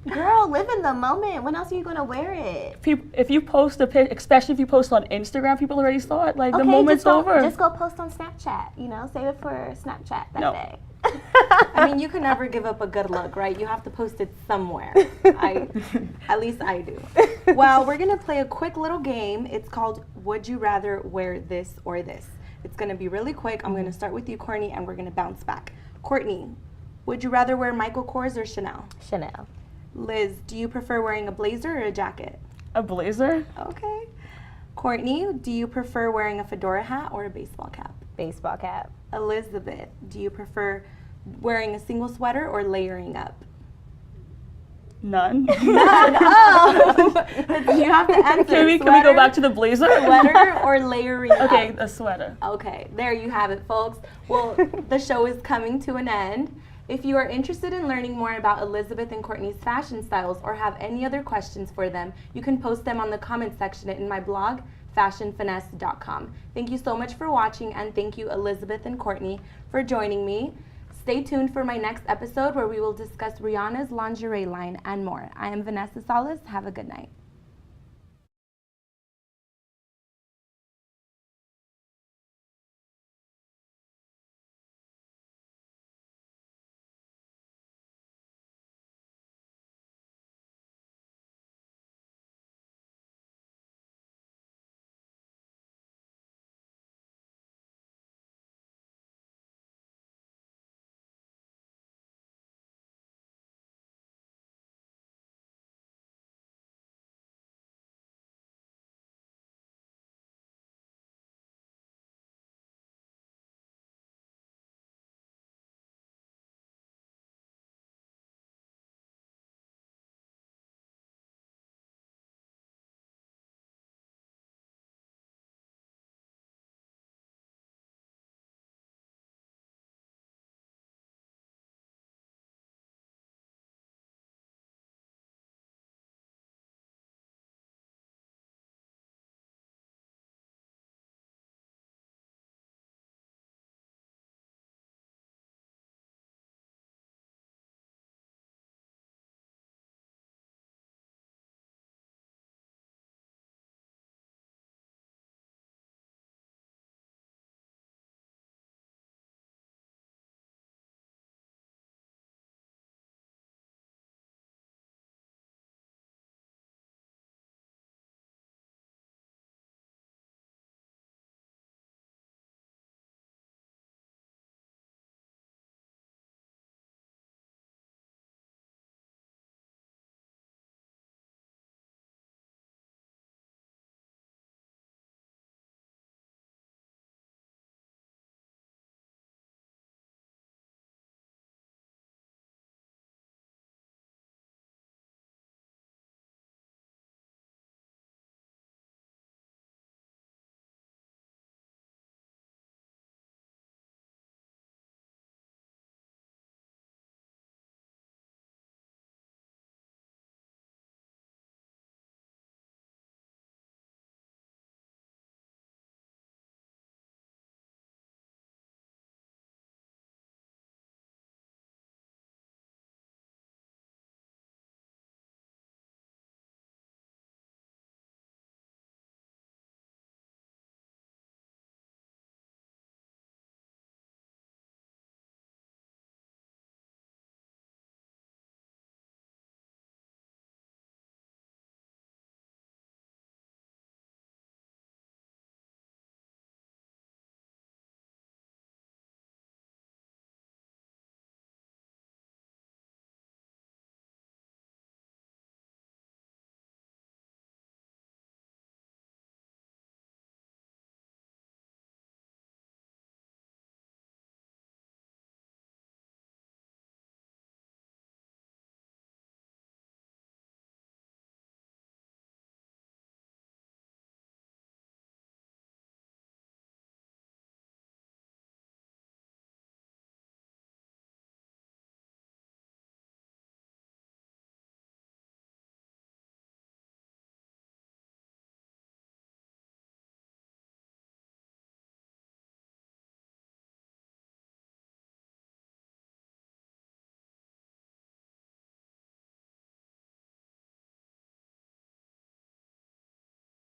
Speaker 19: Girl, live in the moment. When else are you going to wear it?
Speaker 20: If you post a pic, especially if you post on Instagram, people already saw it. Like,
Speaker 19: Okay,
Speaker 20: the moment's over.
Speaker 19: Just go post on Snapchat, save it for Snapchat that day.
Speaker 18: I mean, you can never give up a good look, right? You have to post it somewhere. At least I do. Well, we're going to play a quick little game. It's called Would You Rather Wear This or This? It's going to be really quick. I'm going to start with you, Courtney, and we're going to bounce back. Courtney, would you rather wear Michael Kors or Chanel?
Speaker 19: Chanel.
Speaker 18: Liz, do you prefer wearing a blazer or a jacket?
Speaker 20: A blazer.
Speaker 18: Okay. Courtney, do you prefer wearing a fedora hat or a baseball cap?
Speaker 19: Baseball cap.
Speaker 18: Elizabeth, do you prefer wearing a single sweater or layering up?
Speaker 20: None.
Speaker 18: None. Oh, you have to answer.
Speaker 20: Can we go back to the blazer?
Speaker 18: Sweater or layering up?
Speaker 20: Okay, a sweater.
Speaker 18: Okay, there you have it, folks. Well, the show is coming to an end. If you are interested in learning more about Elizabeth and Courtney's fashion styles or have any other questions for them, you can post them on the comment section in my blog, fashionfinesse.com. Thank you so much for watching, and thank you, Elizabeth and Courtney, for joining me. Stay tuned for my next episode where we will discuss Rihanna's lingerie line and more. I am Vanessa Salas. Have a good night.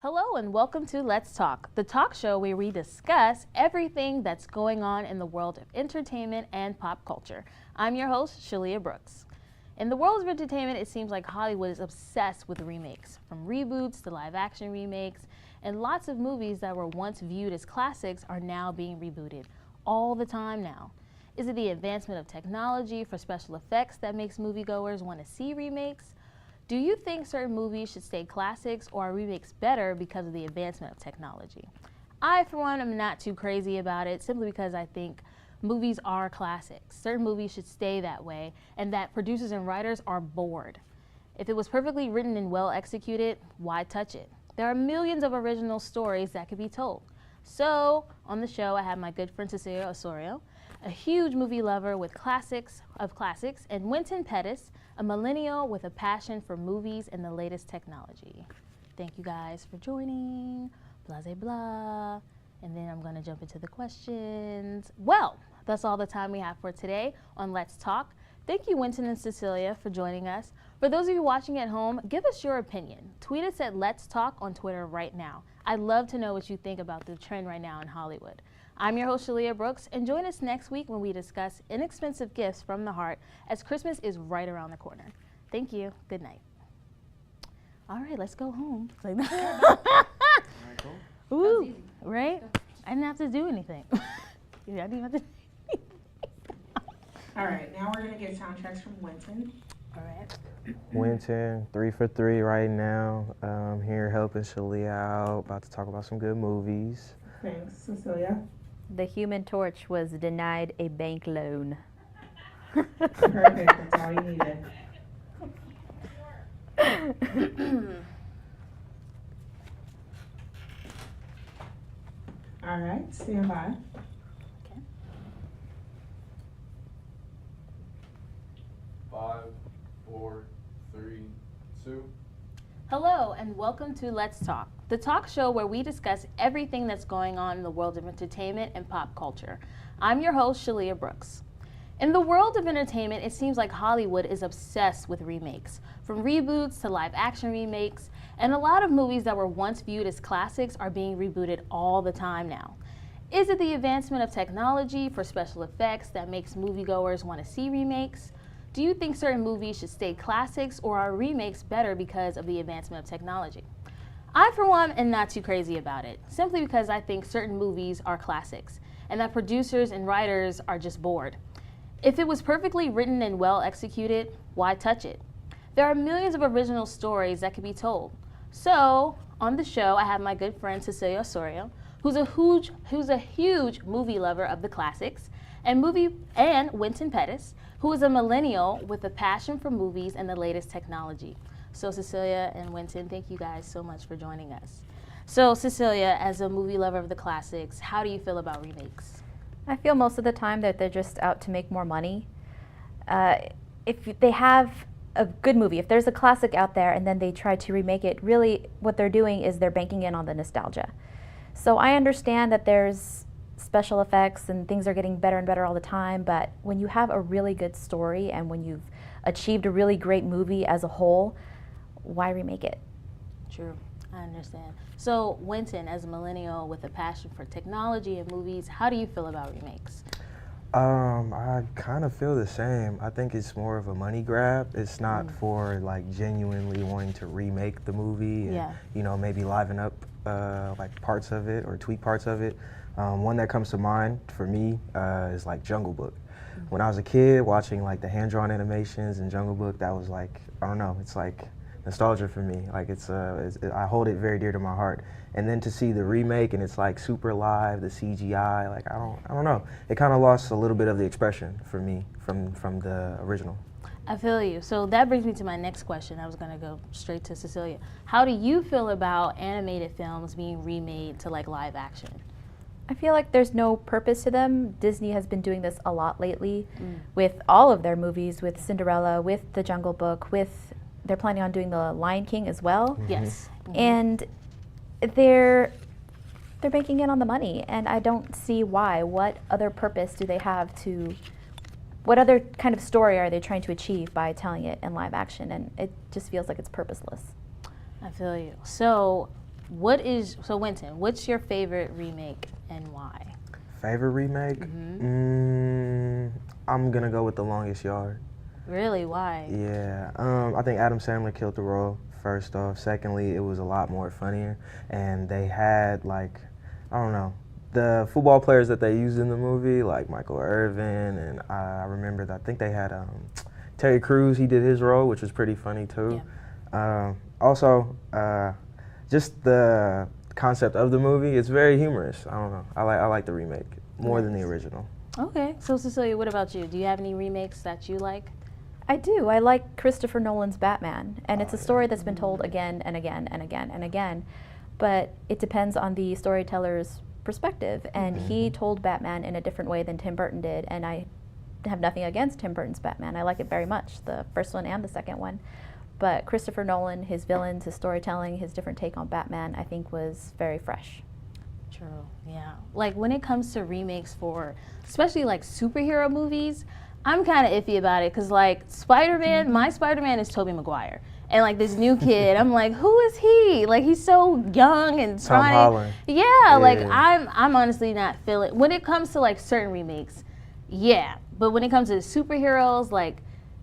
Speaker 21: Hello and welcome to Let's Talk, the talk show where we discuss everything that's going on in the world of entertainment and pop culture. I'm your host, Shalia Brooks. In the world of entertainment, it seems like Hollywood is obsessed with remakes, from reboots to live action remakes, and lots of movies that were once viewed as classics are now being rebooted all the time now. Is it the advancement of technology for special effects that makes moviegoers want to see remakes? Do you think certain movies should stay classics, or are remakes better because of the advancement of technology? I, for one, am not too crazy about it, simply because I think movies are classics. Certain movies should stay that way, and that producers and writers are bored. If it was perfectly written and well executed, why touch it? There are millions of original stories that could be told. So, on the show, I have my good friend Cecilia Osorio, a huge movie lover with classics, and Wynton Pettis, a millennial with a passion for movies and the latest technology. Thank you guys for joining, blah, blah, blah. And then I'm gonna jump into the questions. Well, that's all the time we have for today on Let's Talk. Thank you, Wynton and Cecilia, for joining us. For those of you watching at home, give us your opinion. Tweet us at Let's Talk on Twitter right now. I'd love to know what you think about the trend right now in Hollywood. I'm your host, Shalia Brooks, and join us next week when we discuss inexpensive gifts from the heart, as Christmas is right around the corner. Thank you. Good night. All right, let's go home. Ooh, right? I didn't have to do anything. Yeah, I didn't have to.
Speaker 8: All right, now we're gonna get sound checks from Wynton.
Speaker 21: All right.
Speaker 3: Wynton, 3 for 3 right now. Here helping Shalia out. About to talk about some good movies.
Speaker 8: Thanks, Cecilia.
Speaker 22: The Human Torch was denied a bank loan.
Speaker 8: Perfect, that's all you needed. All right, stand by.
Speaker 21: Okay.
Speaker 15: 5, 4, 3, 2.
Speaker 21: Hello, and welcome to Let's Talk, the talk show where we discuss everything that's going on in the world of entertainment and pop culture. I'm your host, Shalia Brooks. In the world of entertainment, it seems like Hollywood is obsessed with remakes, from reboots to live action remakes, and a lot of movies that were once viewed as classics are being rebooted all the time now. Is it the advancement of technology for special effects that makes moviegoers want to see remakes? Do you think certain movies should stay classics, or are remakes better because of the advancement of technology? I, for one, am not too crazy about it, simply because I think certain movies are classics, and that producers and writers are just bored. If it was perfectly written and well executed, why touch it? There are millions of original stories that could be told. So, on the show, I have my good friend Cecilia Osorio, who's a huge movie lover of the classics, and Wynton Pettis, who is a millennial with a passion for movies and the latest technology. So Cecilia and Wynton, thank you guys so much for joining us. So Cecilia, as a movie lover of the classics, how do you feel about remakes?
Speaker 22: I feel most of the time that they're just out to make more money. If they have a good movie, if there's a classic out there and then they try to remake it, really what they're doing is they're banking in on the nostalgia. So I understand that there's special effects and things are getting better and better all the time, but when you have a really good story and when you've achieved a really great movie as a whole, why remake it?
Speaker 21: True, I understand. So Wynton, as a millennial with a passion for technology and movies, how do you feel about remakes?
Speaker 3: I kind of feel the same. I think it's more of a money grab. It's not for like genuinely wanting to remake the movie and you know, maybe liven up like parts of it or tweak parts of it. One that comes to mind for me is like Jungle Book. When I was a kid watching like the hand-drawn animations in Jungle Book, that was like, I don't know, it's like nostalgia for me. Like I hold it very dear to my heart. And then to see the remake and it's like super live, the CGI, like I don't know. It kind of lost a little bit of the expression for me from the original.
Speaker 21: I feel you. So that brings me to my next question. I was going to go straight to Cecilia. How do you feel about animated films being remade to like live action?
Speaker 22: I feel like there's no purpose to them. Disney has been doing this a lot lately with all of their movies, with Cinderella, with The Jungle Book, they're planning on doing The Lion King as well.
Speaker 21: Yes.
Speaker 22: And they're banking in on the money, and I don't see why. What other purpose do they have what other kind of story are they trying to achieve by telling it in live action? And it just feels like it's purposeless.
Speaker 21: I feel you. So Winton, what's your favorite remake and why?
Speaker 3: Favorite remake? I'm gonna go with The Longest Yard.
Speaker 21: Really, why?
Speaker 3: Yeah, I think Adam Sandler killed the role, first off. Secondly, it was a lot more funnier, and they had, like, I don't know, the football players that they used in the movie, like Michael Irvin, and I remember that I think they had Terry Crews, he did his role, which was pretty funny too.
Speaker 21: Yeah.
Speaker 3: Also, just the concept of the movie, it's very humorous. I don't know, I like the remake more than the original.
Speaker 21: Okay, so Cecilia, what about you? Do you have any remakes that you like?
Speaker 22: I do. I like Christopher Nolan's Batman, and it's a story that's been told again and again and again and again, but it depends on the storyteller's perspective, and he told Batman in a different way than Tim Burton did, and I have nothing against Tim Burton's Batman. I like it very much, the first one and the second one, but Christopher Nolan, his villains, his storytelling, his different take on Batman, I think was very fresh.
Speaker 21: True, yeah. Like when it comes to remakes for, especially like superhero movies, I'm kind of iffy about it because like Spider-Man, my Spider-Man is Tobey Maguire. And like this new kid, I'm like, who is he? Like he's so young and
Speaker 3: Tom
Speaker 21: trying.
Speaker 3: Holland.
Speaker 21: Yeah, like I'm honestly not feeling, when it comes to like certain remakes, yeah. But when it comes to superheroes, like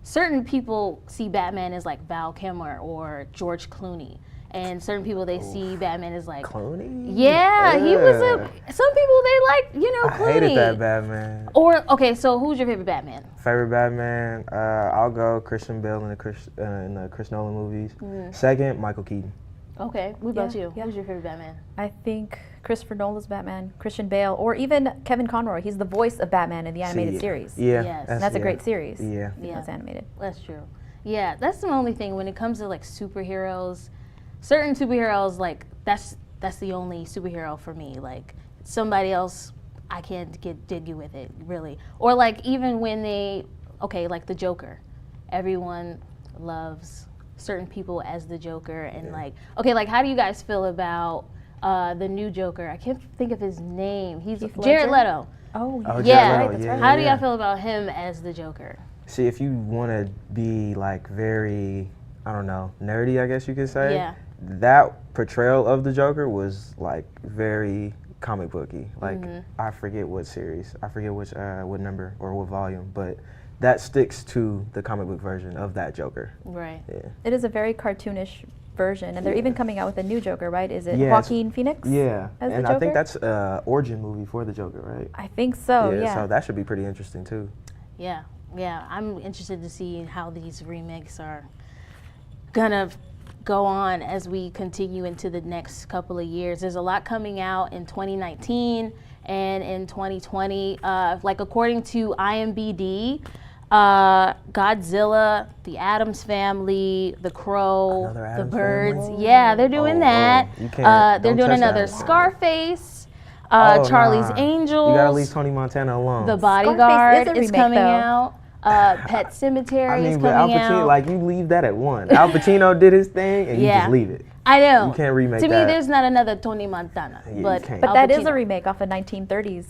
Speaker 21: certain people see Batman as like Val Kilmer or George Clooney. And certain people, they see Batman as like
Speaker 3: Clooney.
Speaker 21: Yeah, he was some people they like, Clooney.
Speaker 3: I hated that Batman.
Speaker 21: Or okay, so who's your favorite Batman?
Speaker 3: Favorite Batman? I'll go Christian Bale in the Chris Nolan movies. Second, Michael Keaton.
Speaker 21: Okay, what about you?
Speaker 22: Yeah.
Speaker 21: Who's your favorite Batman?
Speaker 22: I think Christopher Nolan's Batman, Christian Bale, or even Kevin Conroy. He's the voice of Batman in the animated series.
Speaker 3: Yeah,
Speaker 21: yes.
Speaker 22: And that's a great series.
Speaker 3: Yeah,
Speaker 22: It's animated.
Speaker 21: That's true. Yeah, that's the only thing when it comes to like superheroes. Certain superheroes, like that's the only superhero for me. Like somebody else, I can't get jiggy with it really. Or like even when like the Joker, everyone loves certain people as the Joker, and like how do you guys feel about the new Joker? I can't think of his name. He's Jared Leto.
Speaker 22: Oh
Speaker 21: yeah.
Speaker 3: Jared Leto,
Speaker 21: How do y'all feel about him as the Joker?
Speaker 3: See, if you want to be like very, I don't know, nerdy, I guess you could say.
Speaker 21: Yeah.
Speaker 3: That portrayal of the Joker was like very comic booky. Like I forget what series, I forget which what number or what volume, but that sticks to the comic book version of that Joker.
Speaker 21: Right.
Speaker 3: Yeah.
Speaker 22: It is a very cartoonish version, and they're even coming out with a new Joker, right? Is it
Speaker 3: Yeah,
Speaker 22: Joaquin Phoenix?
Speaker 3: Yeah,
Speaker 22: as the
Speaker 3: and
Speaker 22: Joker?
Speaker 3: I think that's an origin movie for the Joker, right?
Speaker 22: I think so. Yeah.
Speaker 3: So that should be pretty interesting too.
Speaker 21: Yeah, I'm interested to see how these remakes are gonna go on as we continue into the next couple of years. There's a lot coming out in 2019 and in 2020. Like according to IMDb, Godzilla, The Addams Family, The Crow, The Birds.
Speaker 3: Family?
Speaker 21: Yeah, they're doing that.
Speaker 3: You can't,
Speaker 21: they're
Speaker 3: don't
Speaker 21: doing
Speaker 3: touch
Speaker 21: another
Speaker 3: that.
Speaker 21: Scarface.
Speaker 3: Oh,
Speaker 21: Charlie's
Speaker 3: nah.
Speaker 21: Angels.
Speaker 3: You gotta leave Tony Montana alone.
Speaker 21: The Bodyguard
Speaker 22: Scarface is a
Speaker 21: is
Speaker 22: remake,
Speaker 21: coming
Speaker 22: though.
Speaker 21: out. Pet Cemetery
Speaker 3: I mean,
Speaker 21: is
Speaker 3: but Al
Speaker 21: coming
Speaker 3: Pacino,
Speaker 21: out.
Speaker 3: like you leave that at one. Al Pacino did his thing, and you
Speaker 21: Yeah.
Speaker 3: just leave it.
Speaker 21: I know.
Speaker 3: You can't remake
Speaker 21: to
Speaker 3: that.
Speaker 21: me, there's not another Tony Montana.
Speaker 3: Yeah, you
Speaker 21: but
Speaker 3: can't.
Speaker 22: But
Speaker 21: Al
Speaker 22: that is a
Speaker 21: Pacino.
Speaker 22: remake off a 1930s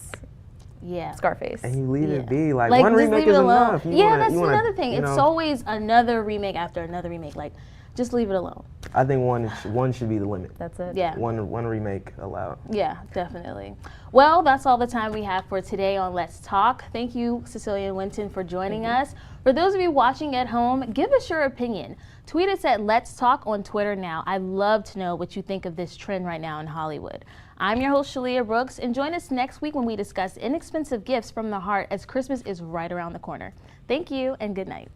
Speaker 21: Yeah.
Speaker 22: Scarface.
Speaker 3: And you leave it be. Like
Speaker 21: Like,
Speaker 3: one
Speaker 21: just
Speaker 3: remake
Speaker 21: leave it
Speaker 3: is
Speaker 21: alone.
Speaker 3: enough.
Speaker 21: That's
Speaker 3: you wanna,
Speaker 21: another thing.
Speaker 3: you
Speaker 21: It's
Speaker 3: know,
Speaker 21: always another remake after another remake. Like, just leave it alone.
Speaker 3: I think one should be the limit.
Speaker 22: That's it.
Speaker 21: Yeah.
Speaker 3: One remake allowed.
Speaker 21: Yeah, definitely. Well, that's all the time we have for today on Let's Talk. Thank you, Cecilia and Winton, for joining us. For those of you watching at home, give us your opinion. Tweet us at Let's Talk on Twitter now. I'd love to know what you think of this trend right now in Hollywood. I'm your host, Shalia Brooks, and join us next week when we discuss inexpensive gifts from the heart as Christmas is right around the corner. Thank you and good night.